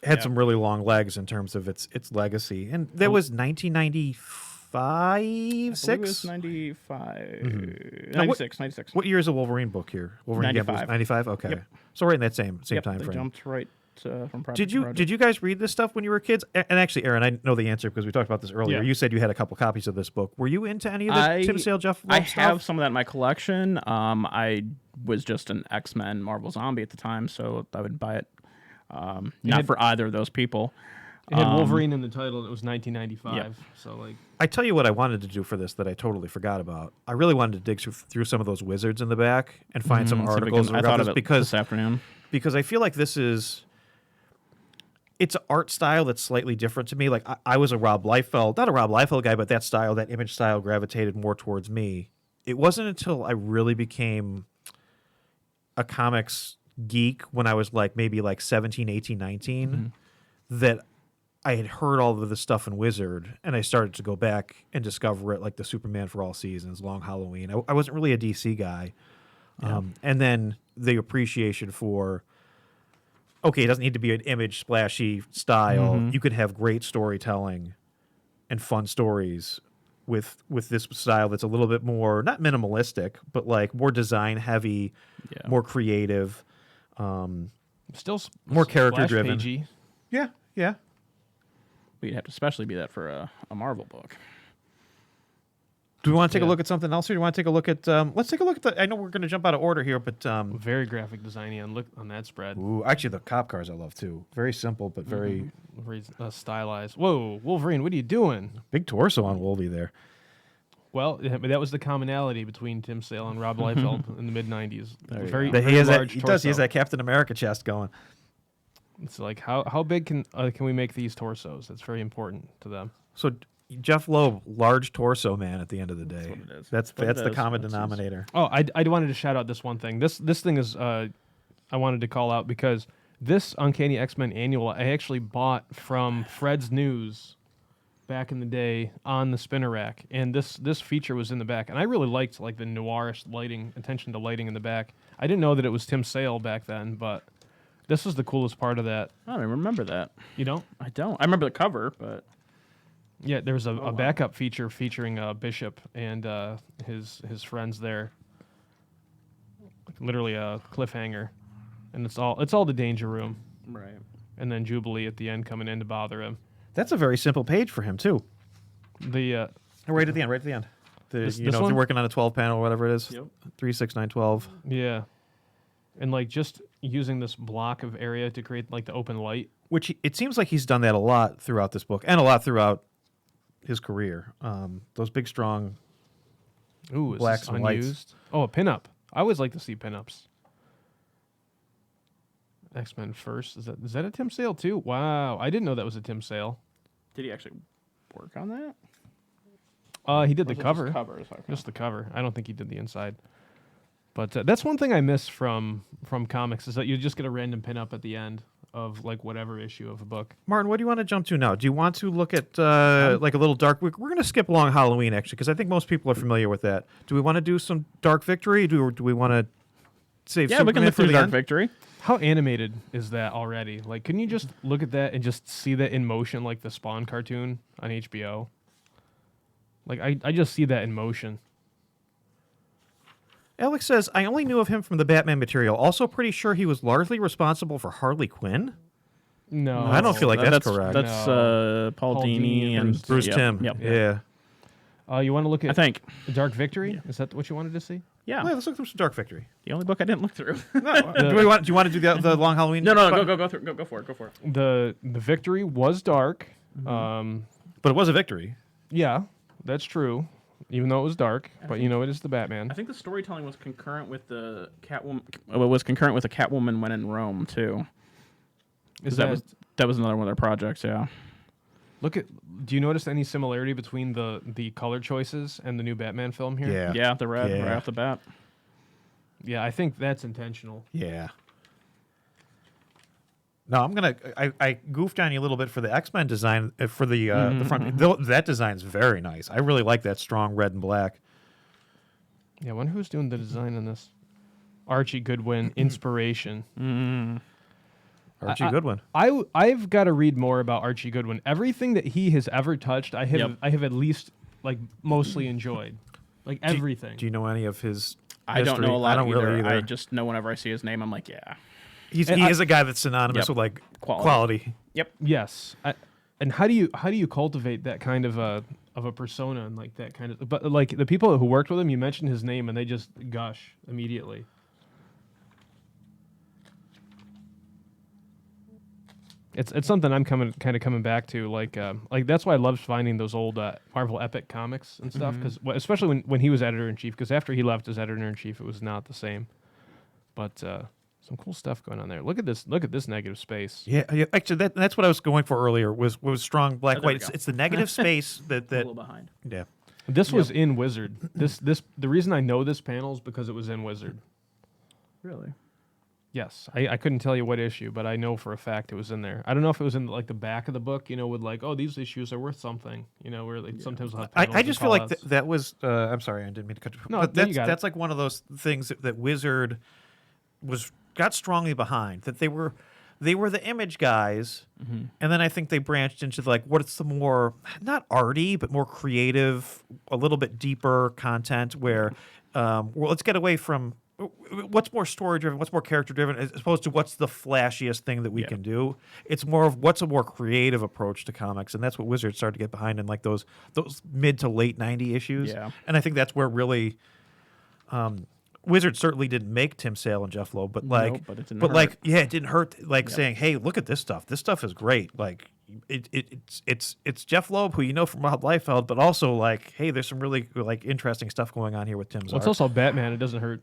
had some really long legs in terms of its legacy. And that was 1995, 6? It was 95, Now, 96. What year is a Wolverine book here? Wolverine Gambit was 95? Okay. Yep. So right in that same Yep, time they frame. jumped right from project Did to you project. guys read this stuff when you were kids? And actually, Aaron, I know the answer because we talked about this earlier. Yeah. You said you had a couple copies of this book. Were you into any of the Tim Sale, Jeff Loeb I stuff? have some of that in my collection. I was just an X-Men Marvel zombie at the time, so I would buy it. Not for either of those people. It had Wolverine in the title and it was 1995. Yep. So like I tell you what I wanted to do for this that I totally forgot about. I really wanted to dig through some of those wizards in the back and find some See if we articles can- I about thought this of it because this afternoon. I feel like it's an art style that's slightly different to me. Like I was not a Rob Liefeld guy, but that image style gravitated more towards me. It wasn't until I really became a comics geek when I was like maybe like 17, 18, 19 that I had heard all of this stuff in Wizard, and I started to go back and discover it, like the Superman for All Seasons, Long Halloween. I wasn't really a DC guy. And then the appreciation for, okay, it doesn't need to be an image splashy style. You could have great storytelling and fun stories with this style that's a little bit more, not minimalistic, but like more design heavy, more creative, Still more character driven. splash-pagey. Yeah, yeah. But you'd have to especially be that for a Marvel book. Do we want to take a Yeah. look at something else, or do you want to take a look at? Let's take a look at the. I know we're going to jump out of order here, but Very graphic designy on look on that spread. ooh, actually, the cop cars I love too. Very simple, but very Very stylized. Whoa, Wolverine, what are you doing? big torso on Wolvie there. Well, that was the commonality between Tim Sale and Rob Liefeld in the mid '90s. Very, But very he has that. large He does. He has torso. that Captain America chest going. It's like how big can we make these torsos? That's very important to them. So Jeff Loeb, large torso man. At the end of the day, what it is. that's What it the is. common That's denominator. Oh, I wanted to shout out this one thing. This thing is I wanted to call out because this Uncanny X-Men annual I actually bought from Fred's News back in the day on the spinner rack, and this feature was in the back, and I really liked like the noirish lighting, attention to lighting in the back. I didn't know that it was Tim Sale back then, but this is the coolest part of that. I don't even remember that. You know? I don't. I remember the cover, but Yeah, there's a wow. backup feature featuring Bishop and his friends there. Literally a cliffhanger, and it's all the Danger Room, right. and then Jubilee at the end coming in to bother him. That's a very simple page for him too. The Right at the end. Right at the end. This If one? you're working on a 12 panel or whatever it is. Yep. 3, 6, 9, 12. yeah, and like just using this block of area to create like the open light. Which it seems like he's done that a lot throughout this book and a lot throughout his career. Those big, strong. Ooh, is Blacks this and whites. unused? Oh, a pinup. I always like to see pinups. X-Men first. Is that a Tim Sale too? Wow, I didn't know that was a Tim Sale. Did he actually work on that? He did Or the was it cover. Just covers. Okay. Just the cover. I don't think he did the inside. But that's one thing I miss from comics is that you just get a random pinup at the end of like whatever issue of a book. Martin, what do you want to jump to now? Do you want to look at like a little dark? We're going to skip along Halloween actually because I think most people are familiar with that. Do we want to do some Dark Victory? Do we want to save? Yeah, we can Superman look for through the Dark end? Victory. How animated is that already? Like, couldn't you just look at that and just see that in motion, like the Spawn cartoon on HBO? Like, I just see that in motion. Alex says, I only knew of him from the Batman material. Also pretty sure he was largely responsible for Harley Quinn. No, I don't feel like that's correct. That's No. Paul Paul Dini Dini and and Bruce yep, Timm. Yep. Yeah. You want to look I at think. Dark Victory? Is that what you wanted to see? Yeah. Well, let's look through some Dark Victory. The only book I didn't look through. Do you want to do the Long Halloween? no, go through. Go for it. Go for it. The Victory was dark. But it was a victory. Yeah, that's true. Even though it was dark, but you know it is the Batman. I think the storytelling was concurrent with the Catwoman. Was concurrent with the Catwoman when in Rome too. Is that was another one of their projects. Yeah. Look at. Do you notice any similarity between the color choices and the new Batman film here? Yeah. Yeah. The red Yeah. right off the bat. Yeah, I think that's intentional. Yeah. No, I'm gonna. I goofed on you a little bit for the X-Men design for the front. That design's very nice. I really like that strong red and black. Yeah, I wonder who's doing the design on this. Archie Goodwin, inspiration. Archie Goodwin. I've got to read more about Archie Goodwin. Everything that he has ever touched, I have Yep. I have at least like mostly enjoyed. Like everything. Do you know any of his? I don't history? know a lot I don't either. really either. I just know whenever I see his name, I'm like, yeah. He And is a guy that's synonymous Yep. with like Quality. quality. Yep. Yes. And how do you cultivate that kind of a persona and like that kind of but like the people who worked with him, you mentioned his name and they just gush immediately. It's something I'm coming back to like that's why I loved finding those old Marvel Epic comics and stuff because especially when he was editor in chief because after he left as editor in chief it was not the same. But some cool stuff going on there. Look at this negative space. Yeah, actually, that's what I was going for earlier. Was strong black Oh, there we white. go. It's the negative space A that little behind. yeah. This was in Wizard. The reason I know this panel is because it was in Wizard. Really? Yes, I couldn't tell you what issue, but I know for a fact it was in there. I don't know if it was in like the back of the book, with like, oh, these issues are worth something, where like sometimes we'll have I panels just and feel like call-outs. that was. I'm sorry, I didn't mean to cut you. No, but no, you that's got it. that's like one of those things that Wizard got strongly behind. That they were the Image guys, and then I think they branched into like what's the more not arty but more creative, a little bit deeper content where, well, let's get away from. What's more story driven, what's more character driven, as opposed to what's the flashiest thing that we can do. It's more of what's a more creative approach to comics, and that's what Wizard started to get behind in like those mid to late 90 issues. Yeah. And I think that's where really Wizard certainly didn't make Tim Sale and Jeff Loeb, but like, Nope, but it didn't like, hurt. yeah, it didn't hurt. Like saying, hey, look at this stuff. This stuff is great. Like, it's Jeff Loeb, who you know from Rob Liefeld, but also like, hey, there's some really like interesting stuff going on here with Tim's Well, it's art. also Batman. It doesn't hurt.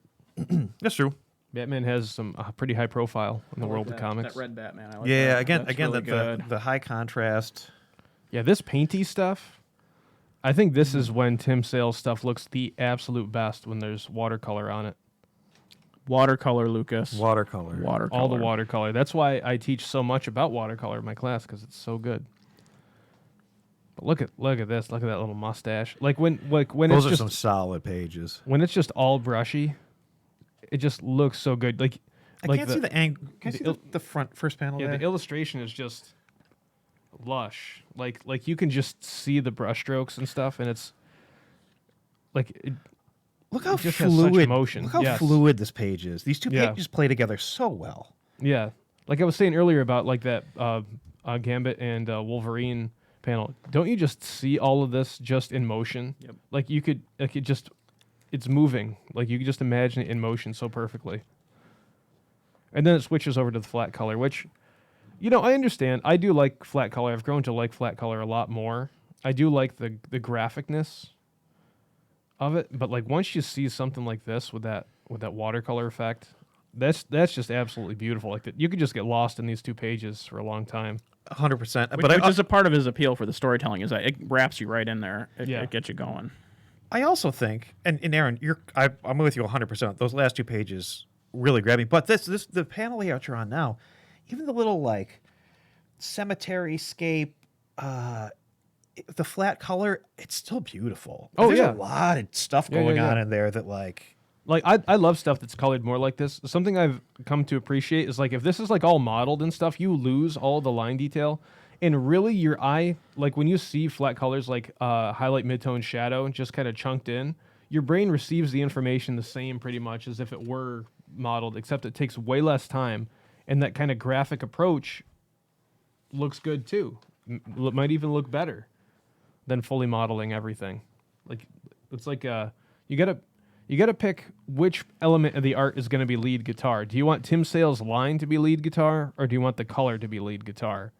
That's true. Batman has some pretty high profile in the world of That- comics. That red Batman. I like Yeah, that. again, That's really good. the high contrast. Yeah, this painty stuff. I think this is when Tim Sale's stuff looks the absolute best when there's watercolor on it. Watercolor, Lucas. Watercolor. Watercolor. All the watercolor. That's why I teach so much about watercolor in my class because it's so good. But look at this. Look at that little mustache. Like when Those it's are just some solid pages. when it's just all brushy, it just looks so good. Like I can't see the angle. Can I the see il- the front first panel yeah, there? the illustration is just lush. Like you can just see the brushstrokes and stuff, and it's like Look how it just has such fluid. motion. Look how Yes. fluid this page is. These two Yeah. pages play together so well. yeah. Like I was saying earlier about like that Gambit and Wolverine panel. Don't you just see all of this just in motion? Yep. Like you could like it's moving. Like you could just imagine it in motion so perfectly. And then it switches over to the flat color, which, I understand. I do like flat color. I've grown to like flat color a lot more. I do like the graphicness of it, but like once you see something like this with that watercolor effect, that's just absolutely beautiful. Like that, you could just get lost in these two pages for a long time. 100%. Which, But which is a part of his appeal for the storytelling, is that it wraps you right in there. Yeah. It gets you going. I also think, and Aaron, I'm with you 100%. Those last two pages really grab me. But the panel layout you're on now, even the little like cemetery scape, the flat color, it's still beautiful. Oh, There's yeah. a lot of stuff Yeah, going yeah, on yeah. in there that like. Like I love stuff that's colored more like this. Something I've come to appreciate is like if this is like all modeled and stuff, you lose all the line detail. And really your eye, like when you see flat colors like highlight, midtone, shadow, just kind of chunked in, your brain receives the information the same pretty much as if it were modeled, except it takes way less time. And that kind of graphic approach looks good too. Might even look better than fully modeling everything. Like it's like you gotta pick which element of the art is going to be lead guitar. Do you want Tim Sale's line to be lead guitar, or do you want the color to be lead guitar?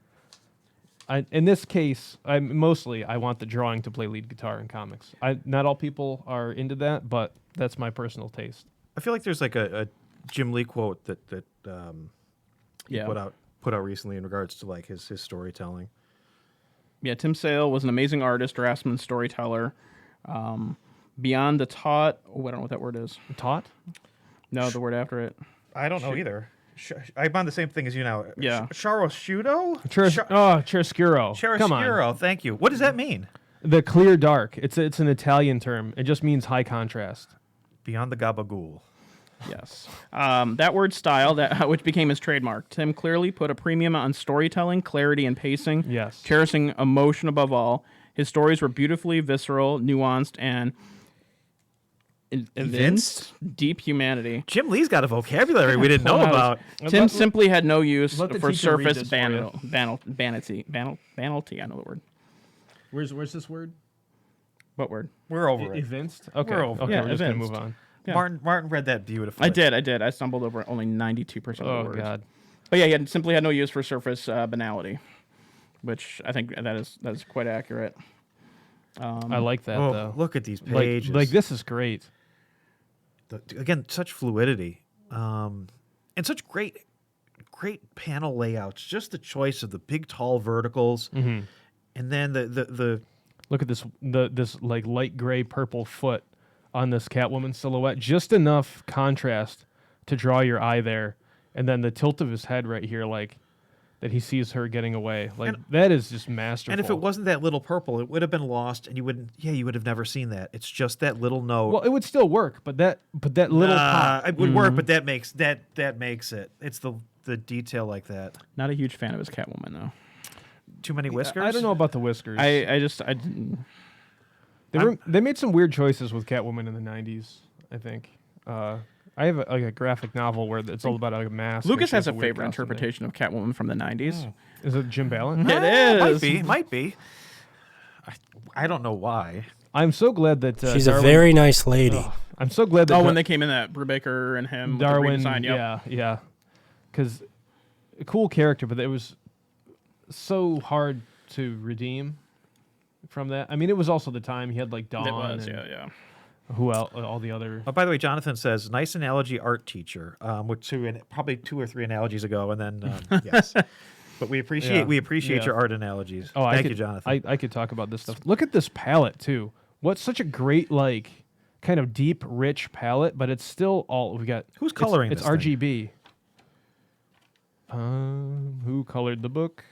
In this case, I want the drawing to play lead guitar in comics. Not all people are into that, but that's my personal taste. I feel like there's like a Jim Lee quote that he Yeah. put out recently in regards to like his storytelling. Yeah, Tim Sale was an amazing artist, draftsman, storyteller. Beyond the taught, I don't know what that word is. Taught? No, the word after it. I don't know either. I'm on the same thing as you now. Yeah. Chiaroscuro? Chiaroscuro. Come on. Chiaroscuro, thank you. What does that mean? The clear dark. It's an Italian term. It just means high contrast. Beyond the gabagool. Yes. That word style, which became his trademark. Tim clearly put a premium on storytelling, clarity, and pacing. Yes. Cherishing emotion above all. His stories were beautifully visceral, nuanced, and evinced deep humanity. Jim Lee's got a vocabulary we didn't know Pull about. out- Tim simply had no use let the for teacher read surface this for you. vanity. I know the word. Where's this word? What word? We're over it. Evinced? Okay. We're over it. Okay, Yeah, we're just going to evinced. move on. Yeah. Martin read that beautifully. I did. I stumbled over only 92% of the Oh, words. God. But yeah, he simply had no use for surface banality, which I think that is quite accurate. I like that, Oh, though. look at these Like, pages. like this is great. Again, such fluidity, and such great panel layouts. Just the choice of the big, tall verticals, and then the Look at this like light gray purple foot on this Catwoman silhouette. Just enough contrast to draw your eye there. and then the tilt of his head right here, like that he sees her getting away, like that is just masterful. And if it wasn't that little purple, it would have been lost, and you would have never seen that. It's just that little note. well, it would still work, but that little pop. It would work, but that makes it. It's the detail like that. Not a huge fan of his Catwoman though. Too many whiskers. I don't know about the whiskers. I didn't. They made some weird choices with Catwoman in the '90s. I think. I have a graphic novel where it's all about a mask. Lucas and has she a weird favorite costume. interpretation of Catwoman from the 90s. Is it Jim Ballant? It is. Might be. I don't know why. I'm so glad that She's Darwin, a very nice lady. I'm so glad that When they came in, that Brubaker and him, Darwin, with the redesign, yep. yeah, because a cool character, but it was so hard to redeem from that. I mean, it was also the time he had like Dawn. It was, and yeah. Who else? All the other. Oh, by the way, Jonathan says nice analogy, art teacher. Which probably 2 or 3 analogies ago, and then yes. But we appreciate Yeah. your art analogies. Oh, Thank you, Jonathan. I could talk about this stuff. Look at this palette too. What's such a great like kind of deep, rich palette, but it's still all we got. Who's coloring It's this thing? RGB. Who colored the book?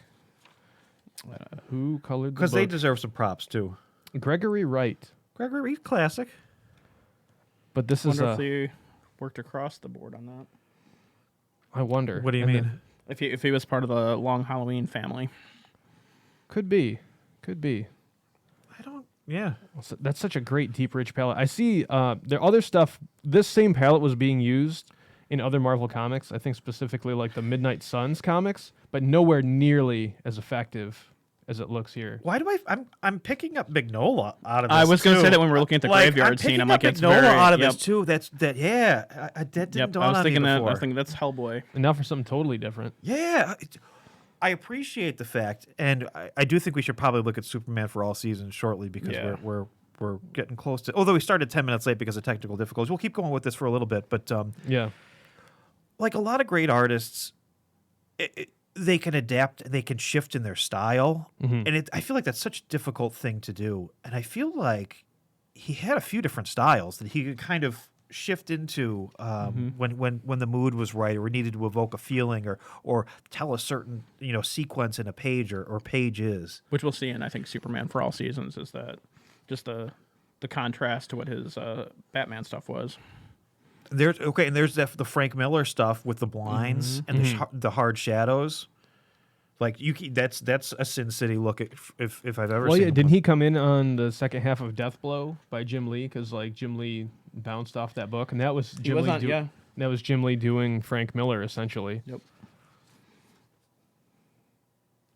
Who colored the book? Because they deserve some props too. Gregory Wright. Gregory Reed, classic. But this is Wonder if they worked across the board on that. I wonder. What do you And mean? then- If he was part of the Long Halloween family. Could be. I don't. Yeah. That's such a great, deep, rich palette. I see there other stuff. This same palette was being used in other Marvel comics. I think specifically like the Midnight Suns comics, but nowhere nearly as effective as it looks here. Why do I'm picking up Mignola out of this? I was going to too. say that when we were looking at the graveyard I'm scene. I'm picking like, up it's Mignola very out of yep, this too. That that didn't Yep, dawn I was on thinking me that. before. I was thinking that's Hellboy. And now for something totally different. Yeah, I appreciate the fact, and I do think we should probably look at Superman for All Seasons shortly because Yeah. we're getting close to. Although we started 10 minutes late because of technical difficulties, we'll keep going with this for a little bit. But Yeah. like a lot of great artists, they can adapt, they can shift in their style, and I feel like that's such a difficult thing to do. And I feel like he had a few different styles that he could kind of shift into when the mood was right, or needed to evoke a feeling, or tell a certain sequence in a page or pages. Which we'll see in, I think, Superman for All Seasons, is that just the contrast to what his Batman stuff was. And there's the Frank Miller stuff with the blinds and the hard shadows. Like that's a Sin City look if I've ever Well, seen. yeah. one. Didn't he come in on the second half of Death Blow by Jim Lee? Because like Jim Lee bounced off that book, and that was Jim was Lee. on- yeah. That was Jim Lee doing Frank Miller essentially. Yep.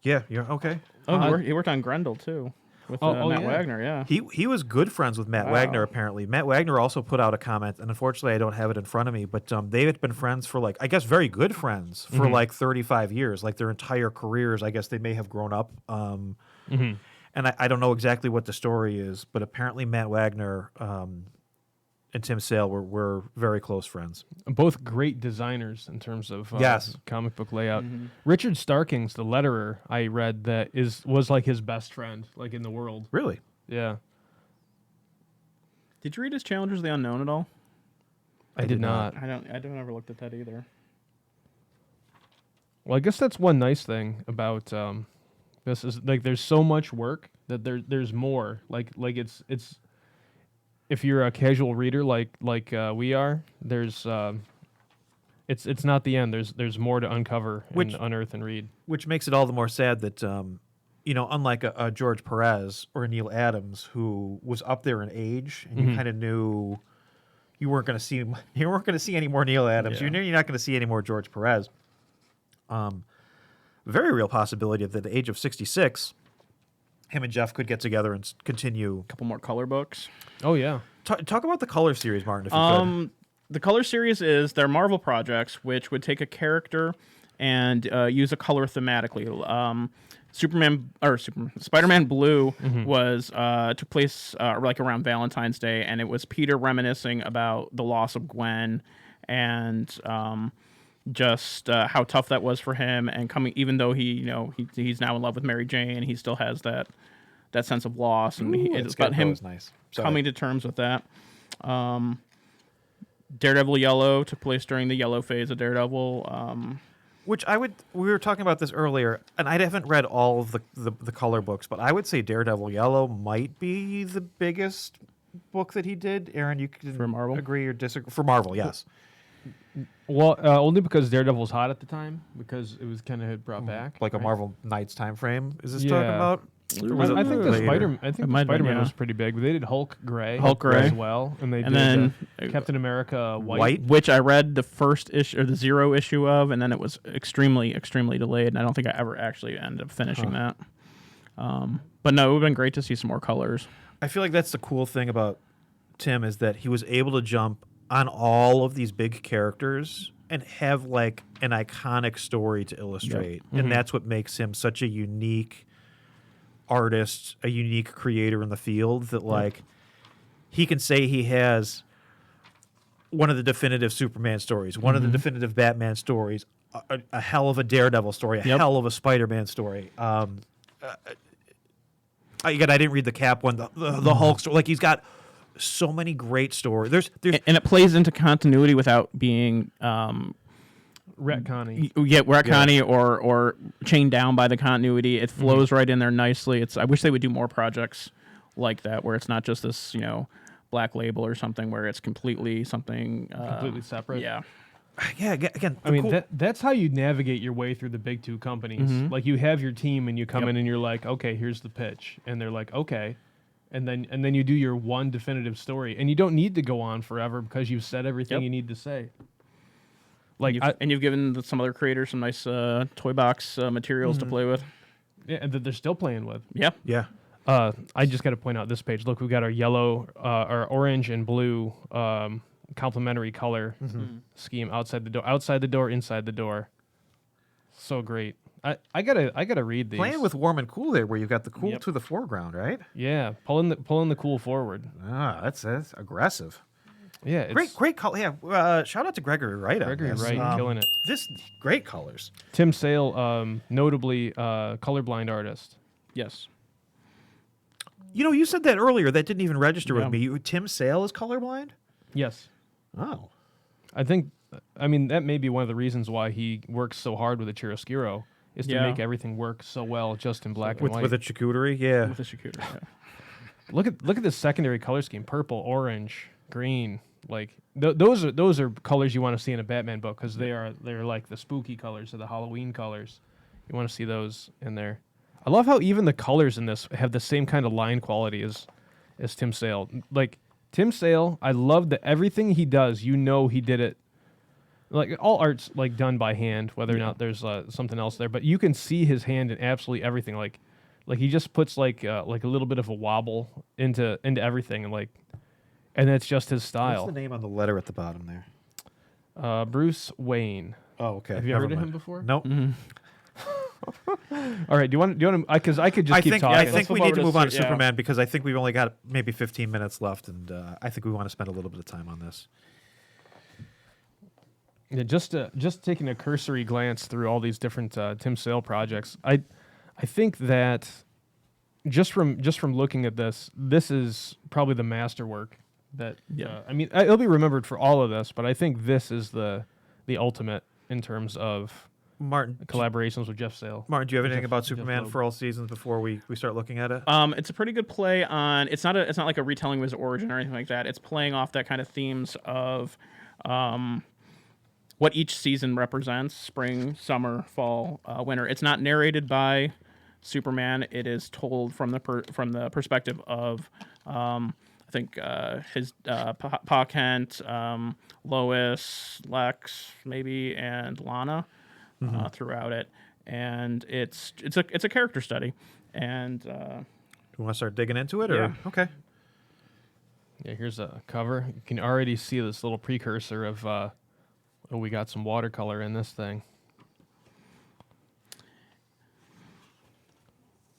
Yeah, you're okay. Oh, he worked on Grendel too with Matt yeah. Wagner. Yeah. He was good friends with Matt Wagner, apparently. Matt Wagner also put out a comment, and unfortunately I don't have it in front of me, but they had been friends for like, I guess very good friends for like 35 years, like their entire careers. I guess they may have grown up. And I don't know exactly what the story is, but apparently Matt Wagner and Tim Sale were very close friends. Both great designers in terms of Yes. comic book layout. Richard Starkings, the letterer, I read that was like his best friend, like in the world. Really? Yeah, Did you read his Challengers of the Unknown at all? I did not. I don't ever looked at that either. Well, I guess that's one nice thing about this is like there's so much work that there's more. Like it's if you're a casual reader like we are, there's it's not the end. There's more to uncover and unearth and read. Which makes it all the more sad that, unlike a George Perez or a Neil Adams, who was up there in age, and you kind of knew you weren't going to see any more Neil Adams. Yeah. You knew you're not going to see any more George Perez. Very real possibility that at the age of 66, him and Jeff could get together and continue. Couple more color books. Oh yeah. Talk about the color series, Martin, if you could. The color series is their Marvel projects, which would take a character and use a color thematically. Spider-Man Blue was took place like around Valentine's Day, and it was Peter reminiscing about the loss of Gwen and just how tough that was for him, and even though he's now in love with Mary Jane, he still has that sense of loss, and it's about him nice. coming to terms with that. Daredevil Yellow took place during the yellow phase of Daredevil. Which we were talking about this earlier, and I haven't read all of the color books, but I would say Daredevil Yellow might be the biggest book that he did. Aaron, you can For Marvel? agree or disagree? For Marvel, yes. Well, only because Daredevil was hot at the time, because it was kind of brought back. Like a right? Marvel Knights time frame. Is this Yeah. talking about? Or was it I think the later? It might have been, Spider-Man yeah. was pretty big, but they did Hulk Gray, Hulk Gray. as well, and they And did then Captain America White? which I read the first issue or the 0 issue of, and then it was extremely delayed, and I don't think I ever actually ended up finishing that. But no, it would have been great to see some more colors. I feel like that's the cool thing about Tim is that he was able to jump on all of these big characters and have like an iconic story to illustrate. And that's what makes him such a unique artist, a unique creator in the field that like he can say he has one of the definitive Superman stories, one of the definitive Batman stories, a hell of a Daredevil story, a hell of a Spider-Man story. Again, I didn't read the Cap one, the Hulk story. Like he's got so many great stories. There's And it plays into continuity without being retconning. retconny or chained down by the continuity. It flows right in there nicely. I wish they would do more projects like that where it's not just this, Black Label or something where it's completely something Completely separate. Yeah. again. I mean, that's how you navigate your way through the big two companies. Like you have your team, and you come in, and you're like, okay, here's the pitch, and they're like, okay, and then you do your one definitive story, and you don't need to go on forever because you've said everything you need to say. Like, You've given some other creators some nice toy box materials to play with. yeah, and that they're still playing with. Yeah. Yeah. I just got to point out this page. Look, we got our yellow, our orange and blue complementary color scheme outside the door, inside the door. So great. I gotta read these. Playing with warm and cool there, where you've got the cool Yep. to the foreground, right? Yeah, pulling the cool forward. Ah, that's aggressive. Yeah, it's Great color. Yeah, shout out to Gregory Wright. on Gregory this. Wright killing it. This great colors. Tim Sale, notably colorblind artist. Yes. You said that earlier. That didn't even register Yeah. with me. Tim Sale is colorblind. Yes, Oh, I mean that may be one of the reasons why he works so hard with the chiaroscuro is to Yeah. make everything work so well just in black and with white. with a charcuterie. Yeah. With the Shakira. Yeah. Look at this secondary color scheme: purple, orange, green. Like those are colors you want to see in a Batman book because they're like the spooky colors or the Halloween colors. You want to see those in there. I love how even the colors in this have the same kind of line quality as Tim Sale. Like Tim Sale, I love that everything he does. He did it. Like all art's like done by hand, whether or not there's something else there. But you can see his hand in absolutely everything. Like he just puts like a little bit of a wobble into everything, and it's just his What's style. the name on the letter at the bottom there? Bruce Wayne. Oh, okay. Have you Never heard of mind. him before? Nope. All right. Do you want to? Because I could just keep talking. I think we need to move on to yeah. Superman because I think we've only got maybe 15 minutes left, and I think we want to spend a little bit of time on this. Yeah, just taking a cursory glance through all these different Tim Sale projects, I think that just from looking at this is probably the masterwork that it'll be remembered for all of this, but I think this is the ultimate in terms of Martin, collaborations with Jeff Sale. Martin, do you have anything Jeff- about Jeff Superman Loeb. for all seasons before we start looking at it? It's a pretty good play on. It's not like a retelling of his origin or anything like that. It's playing off that kind of themes of what each season represents: spring, summer, fall, winter. It's not narrated by Superman. It is told from the perspective of I think his Pa Kent, Lois, Lex, maybe, and Lana throughout it. And it's a character study. And Do we want to start digging into it? Or? Yeah. Okay. Yeah, here's a cover. You can already see this little precursor of we got some watercolor in this thing.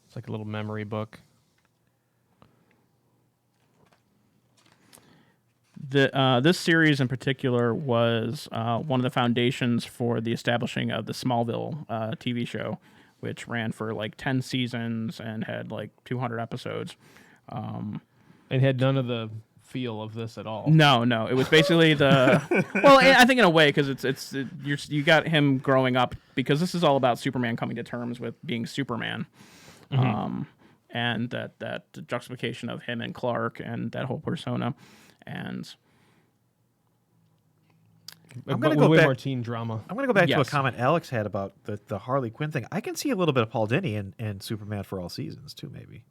It's like a little memory book. This series in particular was one of the foundations for the establishing of the Smallville TV show, which ran for like 10 seasons and had like 200 episodes. And had none of the feel of this at all. No, it was basically the well, I think in a way because you got him growing up because this is all about Superman coming to terms with being Superman, and that juxtaposition of him and Clark and that whole persona, and I'm but gonna with go way back- more teen drama. I'm going to go back to a Yes. comment Alex had about the Harley Quinn thing. I can see a little bit of Paul Dini in Superman for All Seasons, too, maybe.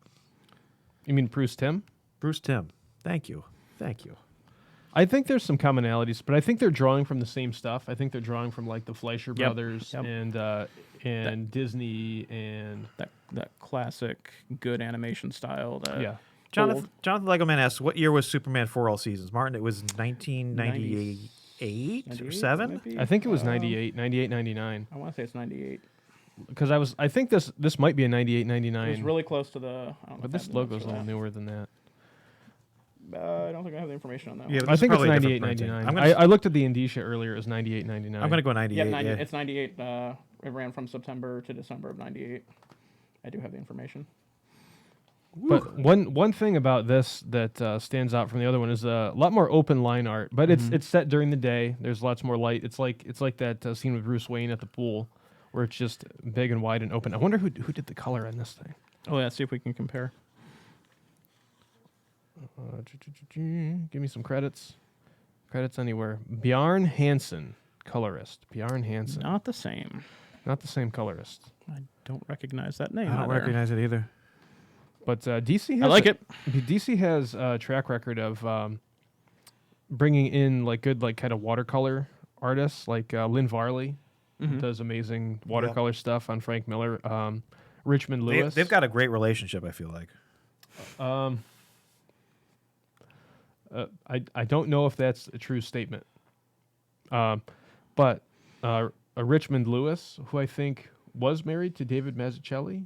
You mean Bruce Timm? Bruce Timm. Thank you. I think there's some commonalities, but I think they're drawing from the same stuff. I think they're drawing from like the Fleischer brothers Yep. and Disney and that classic good animation style. That yeah. Jonathan Legoman asks, what year was Superman for All Seasons? Martin, it was 1998 or 98, 7? maybe? I think it was 98, 99. I want to say it's 98. Because I think this might be a 98, 99. It was really close to the. I don't know but if this that logo's a for little that. newer than that. I don't think I have the information on that. Yeah, one. but I this is think it's probably a 98, different printing. 99. I looked at the indicia earlier. It was 98, 99. I'm going to go 98. Yeah, it's 98. It ran from September to December of 98. I do have the information. But one thing about this that stands out from the other one is a lot more open line art, but it's set during the day. There's lots more light. It's like that scene with Bruce Wayne at the pool, where it's just big and wide and open. I wonder who did the color in this thing. Oh, yeah, see if we can compare. Give me some credits. Credits anywhere. Bjarne Hansen, colorist. Bjarne Hansen, Not the same. not the same colorist, I don't recognize that name. I don't either. recognize it either. but DC. Has I like it. DC has a track record of bringing in like good like kind of watercolor artists, like Lynn Varley does amazing watercolor stuff on Frank Miller. Richmond Lewis. They've got a great relationship, I feel like. I don't know if that's a true statement, but a Richmond Lewis, who I think was married to David Mazzucchelli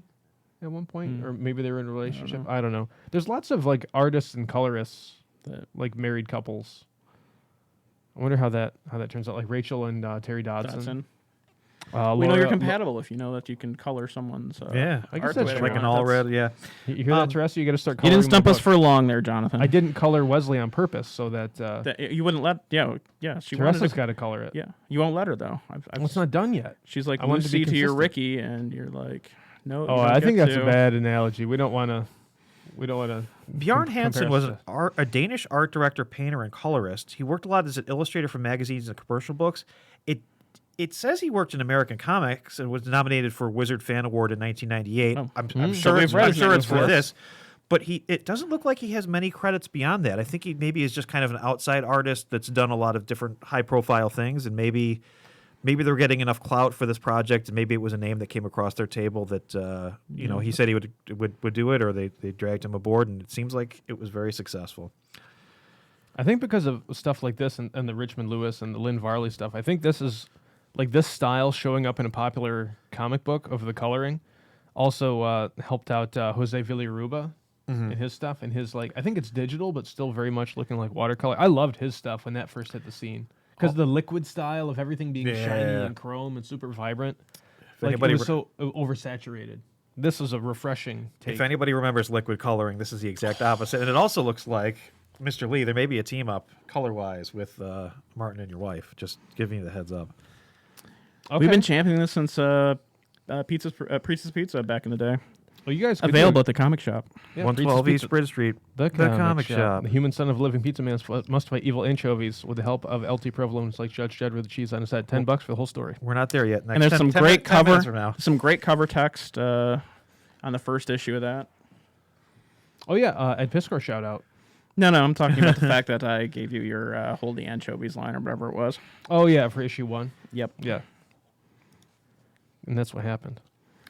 at one point, or maybe they were in a relationship. I don't know. There's lots of like artists and colorists that like married couples. I wonder how that turns out. Like Rachel and Terry Dodson. Dodson. We know Laura- you're compatible if you know that you can color someone's. Yeah. I guess art that's the way true. they Like an want. all red, yeah. You hear that, Teresa? You got to start. You Coloring didn't stump my us book. for long there, Jonathan. I didn't color Wesley on purpose so that You wouldn't let. Yeah. She wanted Teresa's to. got to color it. Yeah, you won't let her though. Well, it's not done yet. She's like I want it to be Lucy to your consistent. Ricky, and you're like, no. you Oh, don't I think get that's a to. bad analogy. We don't want to. Bjarne Hansen compare was us a Danish art director, painter, and colorist. He worked a lot as an illustrator for magazines and commercial books. It says he worked in American comics and was nominated for Wizard Fan Award in 1998. Oh. I'm So sure we've it's, read I'm his sure name it's for before. this, but it doesn't look like he has many credits beyond that. I think he maybe is just kind of an outside artist that's done a lot of different high-profile things, and maybe they're getting enough clout for this project, and maybe it was a name that came across their table that he said he would do it, or they dragged him aboard, and it seems like it was very successful. I think because of stuff like this and the Richmond Lewis and the Lynn Varley stuff, I think this is like this style showing up in a popular comic book of the coloring also helped out Jose Villarruba in his stuff and his like I think it's digital but still very much looking like watercolor. I loved his stuff when that first hit the scene because the liquid style of everything being shiny Yeah. and chrome and super vibrant. If Like it anybody was so oversaturated. This is a refreshing take. If anybody remembers liquid coloring, this is the exact opposite. And it also looks like, Mr. Lee, there may be a team up color-wise with Martin and your wife. Just giving you the heads up. Okay. We've been championing this since Priest's Pizza back in the day. well, you guys could do Available it. at the comic shop. Yeah, 112 Fritz's East Pizza. Bridge Street. The comic shop. The human son of living pizza man must fight evil anchovies with the help of LT Provolone like Judge Judd with the cheese on his head. $10 for the whole story. We're not there yet. Next And there's 10 some 10 great 10 minutes cover, from now. some great cover text on the first issue of that. Oh yeah, Ed Piskor shout out. No, I'm talking about the fact that I gave you your hold the anchovies line or whatever it was. Oh yeah, for issue 1. Yep. Yeah. And that's what happened.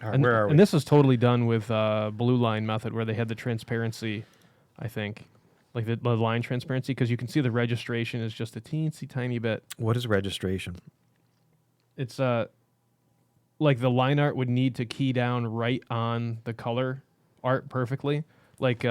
All right, And, where are we? and this is totally done with Blue Line method where they had the transparency, I think. Like the line transparency, because you can see the registration is just a teensy tiny bit. What is registration? It's like the line art would need to key down right on the color art perfectly. Like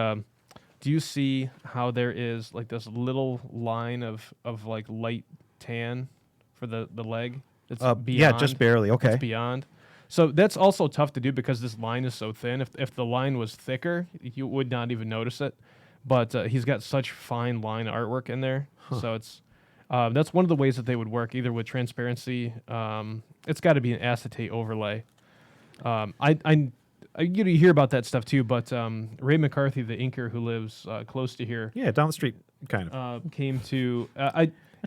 do you see how there is like this little line of like light tan for the leg? It's Yeah, beyond. just barely. Okay. It's beyond. So that's also tough to do because this line is so thin. If the line was thicker, you would not even notice it. but he's got such fine line artwork in there. So it's that's one of the ways that they would work, either with transparency. It's got to be an acetate overlay. You hear about that stuff too, but Ray McCarthy, the inker who lives close to here, Yeah, down the street, kind of. came to.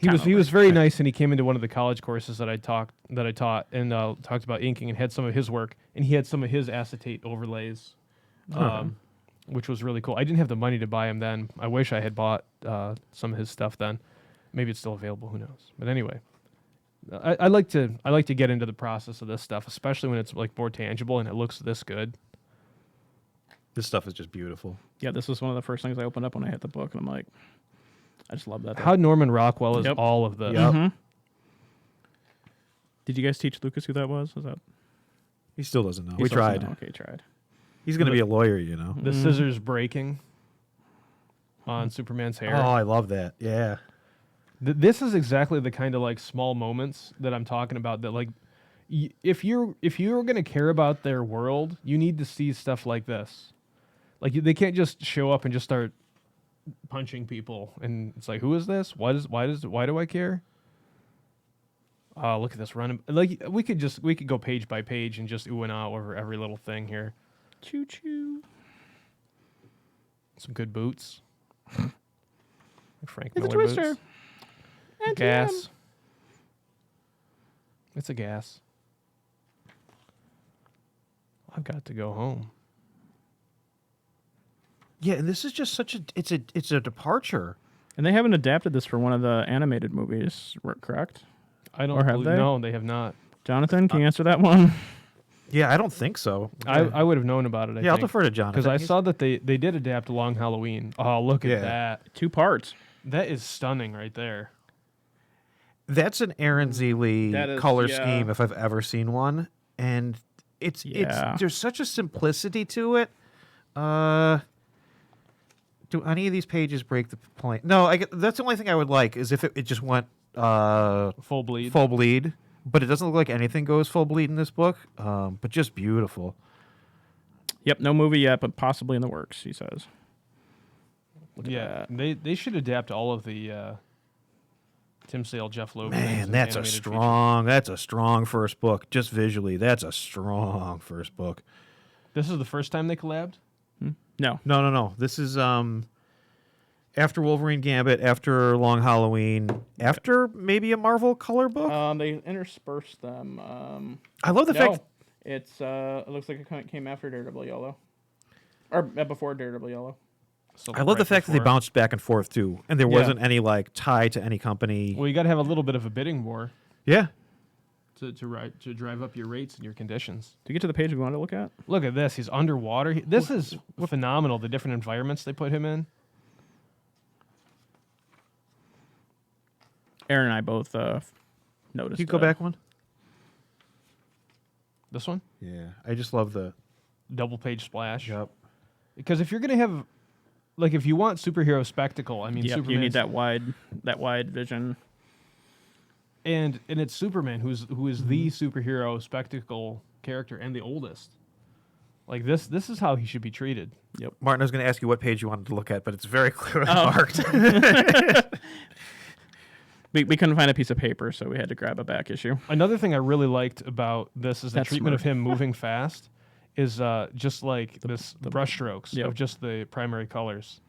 He was very nice, and he came into one of the college courses that I taught, and talked about inking and had some of his work, and he had some of his acetate overlays, which was really cool. I didn't have the money to buy him then. I wish I had bought some of his stuff then. Maybe it's still available. Who knows? But anyway, I like to get into the process of this stuff, especially when it's like more tangible and it looks this good. This stuff is just beautiful. Yeah, this was one of the first things I opened up when I hit the book, and I'm like, I just love that. How Norman Rockwell is Yep. all of this. Yep. Mhm. Did you guys teach Lucas who that was? Was that He still doesn't know. he We still doesn't tried. know. Okay, he tried. He's going to be a lawyer, you know. The scissors breaking on Superman's hair. Oh, I love that. Yeah. This is exactly the kind of like small moments that I'm talking about. That like, if you're going to care about their world, you need to see stuff like this. Like they can't just show up and just start punching people, and it's like, who is this? Why do I care? Oh, look at this running. Like we could go page by page and just ooh and ah over every little thing here. Choo choo. Some good boots. Frank It's a Miller twister. boots. Gas. It's a gas. I've got to go home. Yeah, and this is just such a it's a departure. And they haven't adapted this for one of the animated movies, correct? I don't Or have believe, they? No, they have not. Jonathan, can you answer that one? Yeah, I don't think so. I would have known about it. I'll defer to Jonathan. because I He's- saw that they did adapt Long Halloween. Oh, look at Yeah. that! 2 parts. That is stunning right there. That's an Aaron Zeeley That is- color yeah. scheme if I've ever seen one, and it's Yeah. there's such a simplicity to it. Do any of these pages break the point? No, that's the only thing I would like is if it just went Full bleed. full bleed, but it doesn't look like anything goes full bleed in this book. But just beautiful. Yep, no movie yet, but possibly in the works, he says. Look at Yeah, that. they should adapt all of the Tim Sale, Jeff Loeb. things Man, as that's a animated strong first book. Just visually, that's a strong first book. features. This is the first time they collabed. No. No. This is after Wolverine Gambit, after Long Halloween, after maybe a Marvel color book. They interspersed them. I love the No, fact it's it looks like it came after Daredevil Yellow, or before Daredevil Yellow. So I love the right fact that they before. bounced back and forth too, and there Yeah. wasn't any like tie to any company. Well, you got to have a little bit of a bidding war Yeah, to drive up your rates and your conditions. To get to the page we wanted to look at. Look at this. He's underwater. This is phenomenal. The different environments they put him in. Aaron and I both noticed. you go back one. This one, Yeah, I just love the. double page splash. Yep. Because if you're gonna have, like, if you want superhero spectacle, I mean, Yep, you Superman's- need that wide vision. and it's Superman who is the superhero spectacle character and the oldest. Like this is how he should be treated. Martin, I was going to ask you what page you wanted to look at, but it's very clearly Oh. marked. We couldn't find a piece of paper, so we had to grab a back issue. Another thing I really liked about this is the That's treatment of smart. him moving fast is just like the brush strokes Yep. of just the primary colors.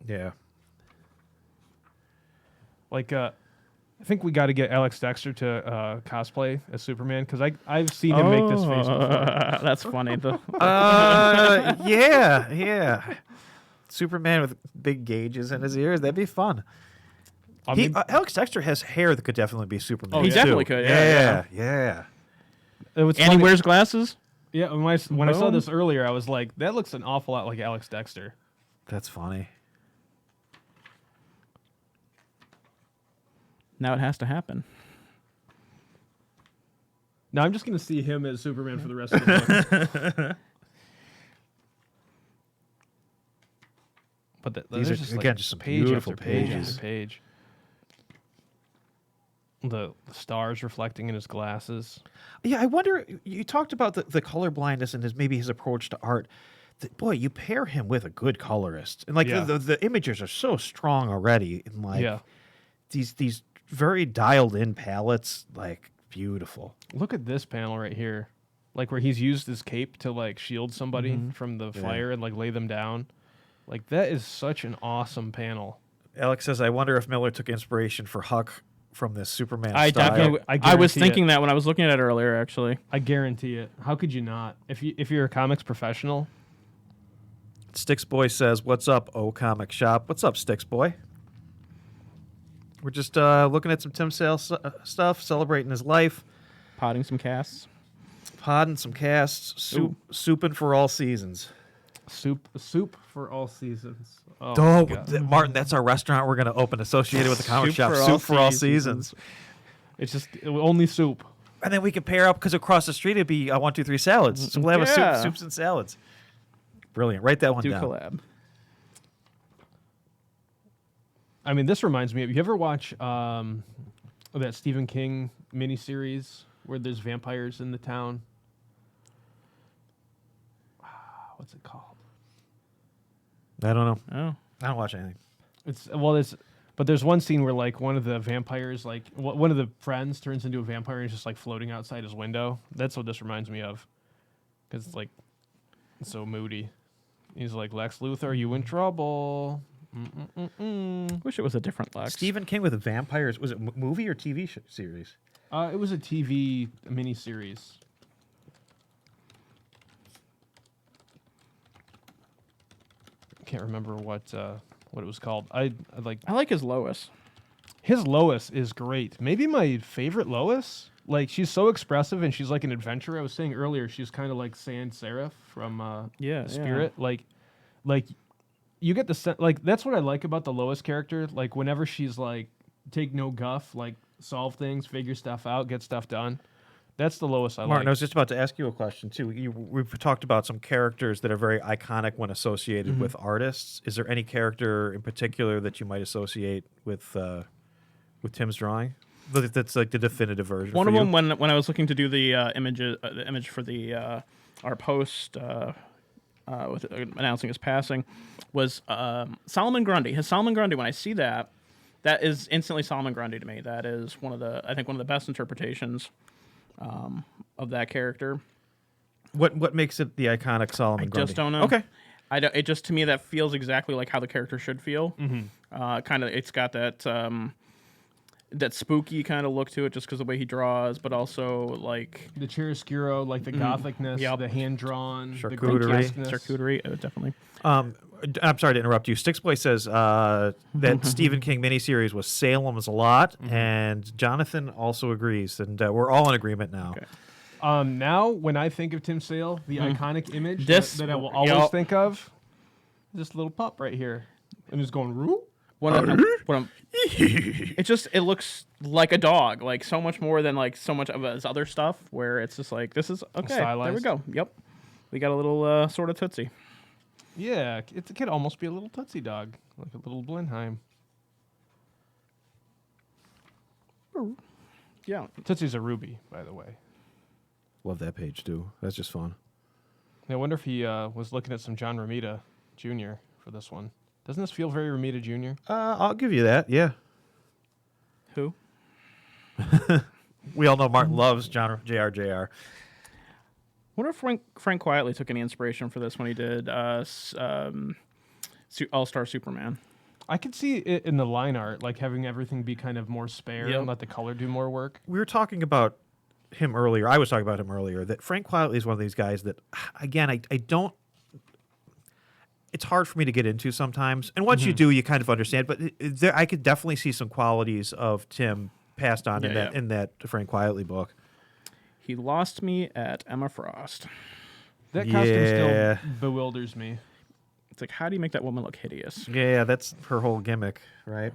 Yeah. Like I think we got to get Alex Dexter to cosplay as Superman because I've seen him make this face before. That's funny. Yeah. Superman with big gauges in his ears. That'd be fun. I mean, Alex Dexter has hair that could definitely be Superman. Oh, He yeah. definitely too. could. Yeah. it's And he funny- wears glasses. Yeah, when I saw Boom. this earlier, I was like, that looks an awful lot like Alex Dexter. That's funny. Now it has to happen. Now I'm just gonna see him as Superman for the rest of the book. But These there's are, just again, like just some page beautiful after page pages. after page. The stars reflecting in his glasses. Yeah, I wonder. You talked about the color blindness and maybe his approach to art. boy, you pair him with a good colorist, and like Yeah. the images are so strong already, and like Yeah. these very dialed in palettes, like beautiful. Look at this panel right here, like where he's used his cape to like shield somebody from the fire and like lay them down. Like that is such an awesome panel. Alex says, "I wonder if Miller took inspiration for Huck from this Superman I style." definitely. I I was guarantee thinking it. that when I was looking at it earlier. Actually, I guarantee it. How could you not? If you're a comics professional, Sticks Boy says, "What's up, O Comic Shop?" What's up, Sticks Boy? We're just looking at some Tim Sale stuff, celebrating his life, potting some casts. podding some casts, souping for all seasons. soup for all seasons. Oh, Oh, my God. Martin, that's our restaurant we're going to open associated with the comic Soup shop. for all Soup for all seasons. seasons. It's just only soup. And then we can pair up because across the street it'd be 1, 2, 3 salads. So we'll have a Yeah. soups and salads. Brilliant. Write that one Do down. collab. I mean, this reminds me of, you ever watch that Stephen King miniseries where there's vampires in the town? What's it called? I don't know. Oh, I don't watch anything. But there's one scene where like one of the vampires, like one of the friends turns into a vampire and is just like floating outside his window. That's what this reminds me of, because it's like it's so moody. He's like, Lex Luthor, you in trouble? wish it was a different Lex. Stephen King with vampires. Was it movie or TV series? It was a TV miniseries. Can't remember what it was called. I like I like his Lois. his Lois is great. Maybe my favorite Lois. Like she's so expressive and she's like an adventurer. I was saying earlier, she's kind of like Sans Serif from Yeah, Spirit. Like you get the sense. Like that's what I like about the Lois character. Like whenever she's like take no guff, like solve things, figure stuff out, get stuff done. That's the Lois I Martin, I like. was just about to ask you a question too. We've talked about some characters that are very iconic when associated with artists. Is there any character in particular that you might associate with Tim's drawing? That's like the definitive version. One for of you? them, when I was looking to do the image for the our post with announcing his passing, was Solomon Grundy. His Solomon Grundy. When I see that, that is instantly Solomon Grundy to me. That is one of the best interpretations of that character. What makes it the iconic Solomon I Grundy? just don't know. Okay. I don't, it just to me that feels exactly like how the character should feel. Kind of, it's got that that spooky kind of look to it, just because the way he draws, but also like The chiaroscuro, like the gothicness, Yep. the hand drawn, the Charcuterie. grotesqueness. charcuterie, definitely. I'm sorry to interrupt you. Sticksboy says that Stephen King miniseries was Salem's Lot, and Jonathan also agrees, and we're all in agreement now. Okay. Now, when I think of Tim Sale, the iconic image This- that I will always Yup. think of, this little pup right here, and he's going roo. It looks like a dog, like so much more than like so much of his other stuff, where it's just like this is okay. There we Stylized. go. Yep, we got a little sort of Tootsie. Yeah, it could almost be a little Tootsie dog, like a little Blenheim. Yeah, Tootsie's a ruby, by the way. Love that page too. That's just fun. I wonder if he was looking at some John Romita Jr. for this one. Doesn't this feel very Romita Jr.? I'll give you that. Yeah, who? we all know Martin loves JR. Wonder if Frank Quietly took any inspiration for this when he did All Star Superman. I could see it in the line art, like having everything be kind of more spare Yep. and let the color do more work. We were talking about him earlier. I was talking about him earlier. That Frank Quietly is one of these guys that, again, I don't. It's hard for me to get into sometimes, and once you do, you kind of understand. But I could definitely see some qualities of Tim passed on Yeah. in that Frank Quietly book. He lost me at Emma Frost. That costume Yeah. still bewilders me. It's like, how do you make that woman look hideous? Yeah, that's her whole gimmick, right?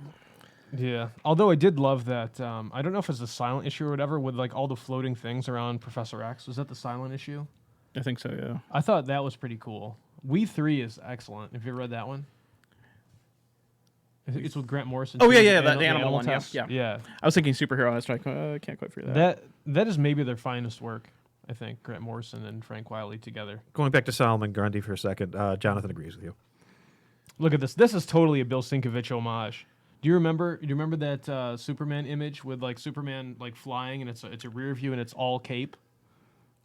Yeah. Although I did love that. I don't know if it's a silent issue or whatever with like all the floating things around Professor X. Was that the silent issue? I think so. Yeah. I thought that was pretty cool. We 3 is excellent. Have you ever read that one? I think it's with Grant Morrison. Oh, too, yeah, the animal one, yeah, test. yeah. yeah. I was thinking superhero. I was like, I can't quite figure that out. That is maybe their finest work. I think Grant Morrison and Frank Wiley together. Going back to Solomon Grundy for a second, Jonathan agrees with you. Look at this. This is totally a Bill Sienkiewicz homage. Do you remember that Superman image with like Superman like flying and it's a rear view and it's all cape?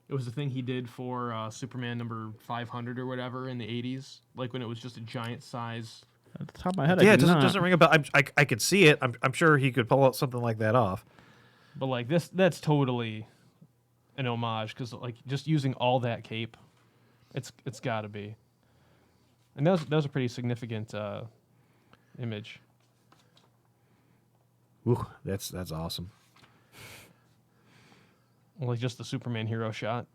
It was the thing he did for Superman number 500 or whatever in the 80s, like when it was just a giant size. At the top of my head, Yeah, I it do not. doesn't ring a bell. I could see it. I'm sure he could pull out something like that off. But like that's totally an homage because like just using all that cape, it's got to be. And that was a pretty significant image. Ooh, that's awesome. Like just the Superman hero shot.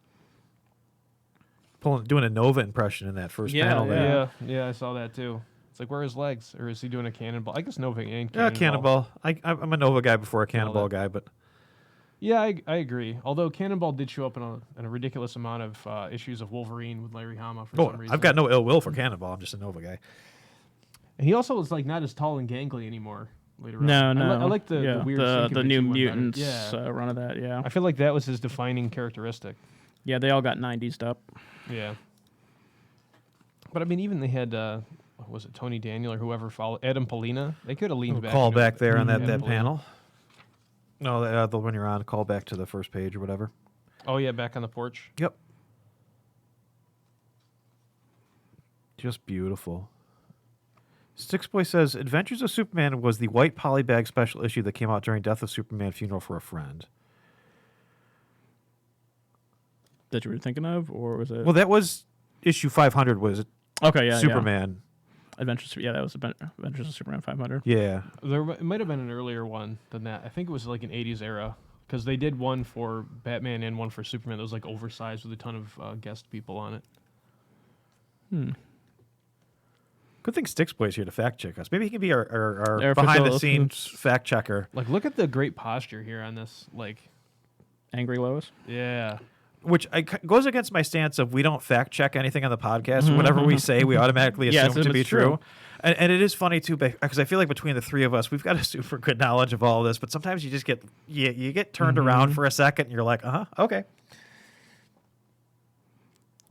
Doing a Nova impression in that first Yeah, panel there. Yeah, I saw that too. It's like, where are his legs? Or is he doing a cannonball? I guess Nova ain't Yeah, cannonball. Cannonball. I'm a Nova guy before a Cannonball guy, but Yeah, I agree. Although Cannonball did show up in a ridiculous amount of issues of Wolverine with Larry Hama for some reason. I've got no ill will for Cannonball. I'm just a Nova guy. And he also was like not as tall and gangly anymore later No, on. no. I like the weird the Sienkiewicz New one better. Mutants Yeah. run of that. Yeah, I feel like that was his defining characteristic. yeah. They all got 90s up. Yeah. But I mean, even they had, what was it Tony Daniel or whoever followed Adam Polina? They could have leaned back. Call into back it. there on that Adam Polina. panel. No, the one you're on. Call back to the first page or whatever. Oh yeah, back on the porch. Yep. Just beautiful. Sticksboy says, Adventures of Superman was the white polybag special issue that came out during Death of Superman Funeral for a Friend. That you were thinking of, or was it? Well, that was issue 500 was okay, yeah, Superman. Yeah. Adventures. Yeah, that was Adventures of Superman 500. Yeah. It might have been an earlier one than that. I think it was like an 80s era because they did one for Batman and one for Superman that was like oversized with a ton of guest people on it. Good thing Sticksboy's here to fact check us. Maybe he can be our Our behind the official- scenes fact checker. Like, look at the great posture here on this. Like, Angry Lois. yeah. Which goes against my stance of we don't fact check anything on the podcast. Whatever we say, we automatically Yes, assume if to be it's true. true. And it is funny too because I feel like between the three of us, we've got a super good knowledge of all of this. But sometimes you just get you get turned around for a second, and you're like, okay.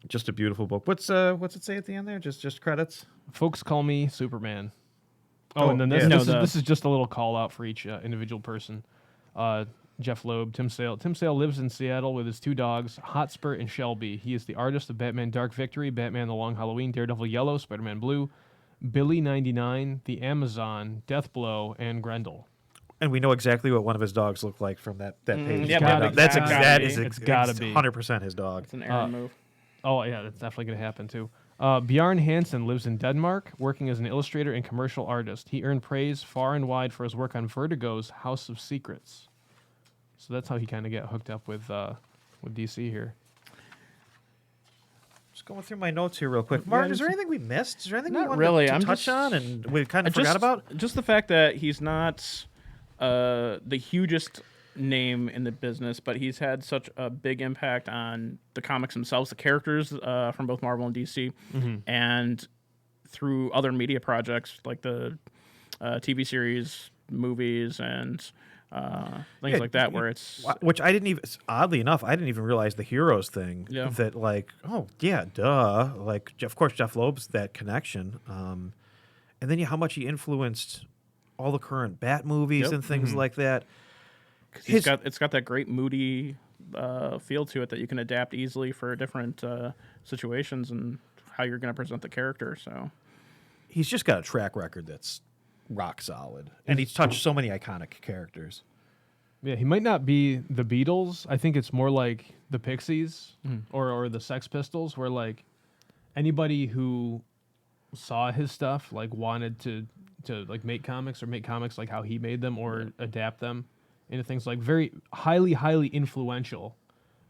Just a beautiful book. What's it say at the end there? Just credits. Folks call me Superman. Oh, And then yeah. this is just a little call out for each individual person. Jeff Loeb, Tim Sale. Tim Sale lives in Seattle with his two dogs, Hotspur and Shelby. He is the artist of Batman Dark Victory, Batman The Long Halloween, Daredevil Yellow, Spider-Man Blue, Billy 99, The Amazon, Deathblow, and Grendel. And we know exactly what one of his dogs looked like from that page. yeah, but That's it's that gotta is be. It's gotta be. 100% his dog. It's an Aaron move. Oh, yeah, that's definitely going to happen, too. Bjarne Hansen lives in Denmark, working as an illustrator and commercial artist. He earned praise far and wide for his work on Vertigo's House of Secrets. So that's how he kind of got hooked up with DC here. Just going through my notes here real quick. Martin, is there anything we missed? Is there anything we Not wanted really. to I'm touch just- on and we kind of forgot about? Just the fact that he's not the hugest name in the business, but he's had such a big impact on the comics themselves, the characters from both Marvel and DC, and through other media projects like the TV series, movies, and things Yeah, like that, where it's Which I didn't even, oddly enough, I didn't even realize the heroes thing. Yeah. That like, oh yeah, duh. Like, of course, Jeff Loeb's that connection. And then how much he influenced all the current Bat movies Yep. and things like that. 'cause his- it's got that great moody feel to it that you can adapt easily for different situations and how you're going to present the character. So He's just got a track record that's rock solid, and he's touched so many iconic characters. Yeah, he might not be the Beatles. I think it's more like the Pixies or the Sex Pistols, where like anybody who saw his stuff like wanted to like make comics like how he made them or adapt them into things like very highly influential.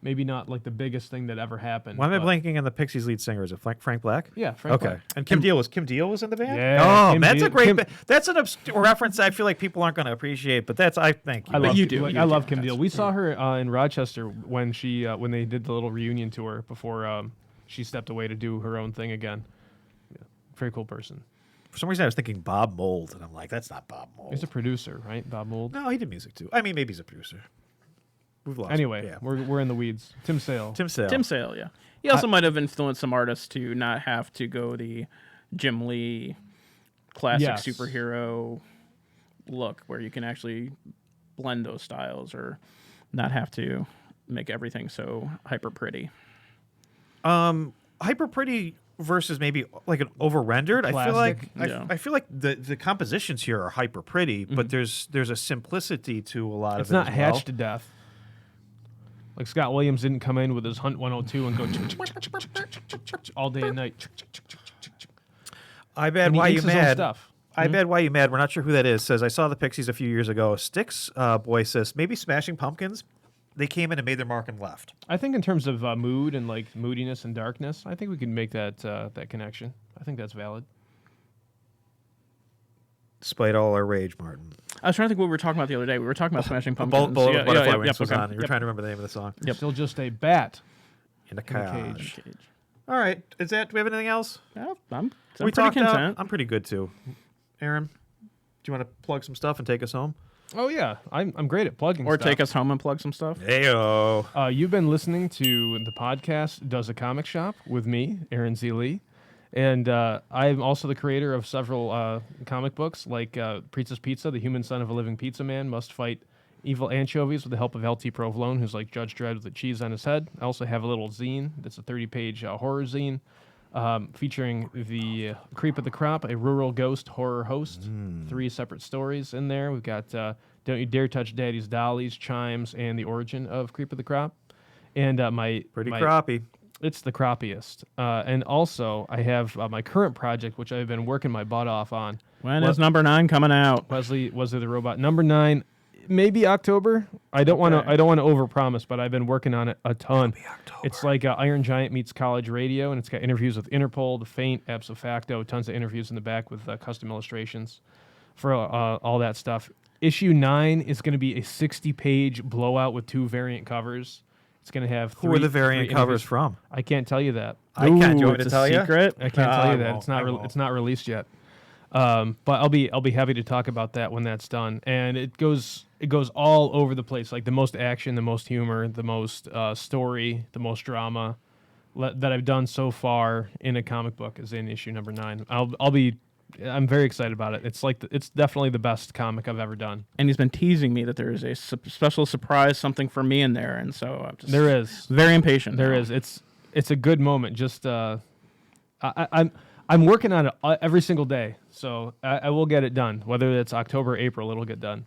Maybe not like the biggest thing that ever happened. Why am I but- blanking on the Pixies lead singer? Is it Frank Black? Yeah, Frank Okay. Black. And Kim Deal was in the band? Yeah, Oh, Kim that's Deal- a great Kim- that's an obscure reference I feel like people aren't going to appreciate, but that's I thank you. I love you do, Like, you I do. love Kim Deal. We saw her in Rochester when she when they did the little reunion tour before she stepped away to do her own thing again. Yeah, very cool person. For some reason I was thinking Bob Mould, and I'm like, that's not Bob Mould. He's a producer, right? Bob Mould. No, he did music too. I mean, maybe he's a producer. we've lost. Anyway, yeah. we're in the weeds. Tim Sale. Tim Sale. Tim Sale, yeah. He also might have influenced some artists to not have to go the Jim Lee classic Yes. superhero look, where you can actually blend those styles or not have to make everything so hyper pretty. Hyper pretty versus maybe like an over rendered. I feel like Plastic. I feel like the compositions here are hyper pretty, but there's a simplicity to a lot It's of it. not as well. hatched to death. Like Scott Williams didn't come in with his Hunt 102 and go all day and night. I bet And he why you inks his own mad. stuff. I bet why you mad. We're not sure who that is. Says I saw the Pixies a few years ago. Sticks boy says maybe Smashing Pumpkins. They came in and made their mark and left. I think in terms of mood and like moodiness and darkness, I think we can make that that connection. I think that's valid. Despite all our rage, Martin. I was trying to think what we were talking about the other day. We were talking about Smashing Pumpkins. Butterfly Wings was okay. on. You were trying to remember the name of the song. Still just a bat. In a a cage. cage. All right. Is that? Do we have anything else? Yeah, I'm we pretty talked content. out. I'm pretty good too. Aaron, do you want to plug some stuff and take us home? Oh yeah, I'm great at plugging. Or stuff. take us home and plug some stuff. Heyo. You've been listening to the podcast Does a Comic Shop with me, Aaron Z. Lee. And I'm also the creator of several comic books like Pizza's Pizza, The Human Son of a Living Pizza Man Must Fight Evil Anchovies with the help of LT Provolone, who's like Judge Dredd with the cheese on his head. I also have a little zine that's a 30-page horror zine featuring the Creep of the Crop, a rural ghost horror host. 3 separate stories in there. We've got Don't You Dare Touch Daddy's Dollies, Chimes, and the origin of Creep of the Crop. And my Crappie. It's the crappiest. And also, I have my current project, which I've been working my butt off on. When is number 9 coming out? Wesley the Robot. Number 9, maybe October. I don't want to overpromise, but I've been working on it a ton. It's like Iron Giant meets college radio, and it's got interviews with Interpol, The Faint, Ipso Facto, tons of interviews in the back with custom illustrations for all that stuff. Issue 9 is going to be a 60-page blowout with 2 variant covers. It's going to have 3. Who are the variant 3 covers interviews. from? I can't tell you that. I can't. Do you want me It's to a tell you? secret? I can't tell you that. won't. It's not. I won't. It's not released yet. But I'll be happy to talk about that when that's done. And it goes all over the place. Like the most action, the most humor, the most story, the most drama that I've done so far in a comic book is in issue number 9. I'm very excited about it. It's it's definitely the best comic I've ever done. And he's been teasing me that there is a special surprise, something for me in there, and so I'm just There is. very impatient. There now. is. It's a good moment. Just I'm working on it every single day, so I will get it done. Whether it's October or April, it'll get done.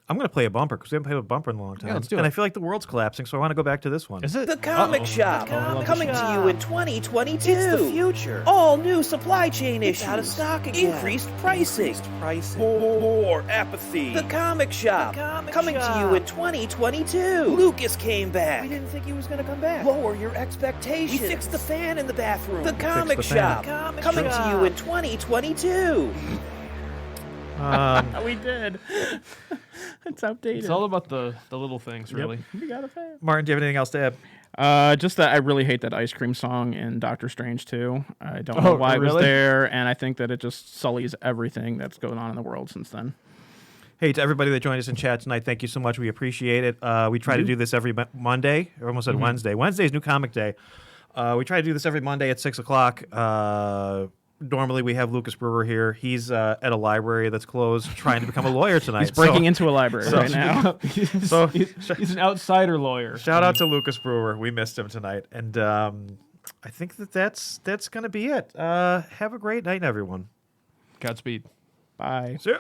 I'm going to play a bumper because we haven't played a bumper in a long time. let's do and it. I feel like the world's collapsing, so I want to go back to this one. Is it The Comic Shop, coming to you in 2022. It's the future. All new supply chain It's issues. out of stock again. Increased pricing. More apathy. The Comic Shop, coming to you in 2022. Lucas came back. We didn't think he was going to come back. Lower your expectations. We fixed the fan in the bathroom. The Comic the fan. Shop, coming to you in 2022. We did. It's outdated. It's all about the little things, really. We got a fan. Martin, do you have anything else to add? Just that I really hate that ice cream song in Doctor Strange 2. I don't know Oh, why it was really? there, and I think that it just sullies everything that's going on in the world since then. Hey, to everybody that joined us in chat tonight, thank you so much. We appreciate it. We try to do this every Monday. I almost said Wednesday. Wednesday is New Comic Day. We try to do this every Monday at 6 o'clock. Normally, we have Lucas Brewer here. He's at a library that's closed, trying to become a lawyer tonight. He's breaking into a library right now. So he's an outsider lawyer. shout out to Lucas Brewer. We missed him tonight, and I think that's going to be it. Have a great night, everyone. Godspeed. Bye. See ya.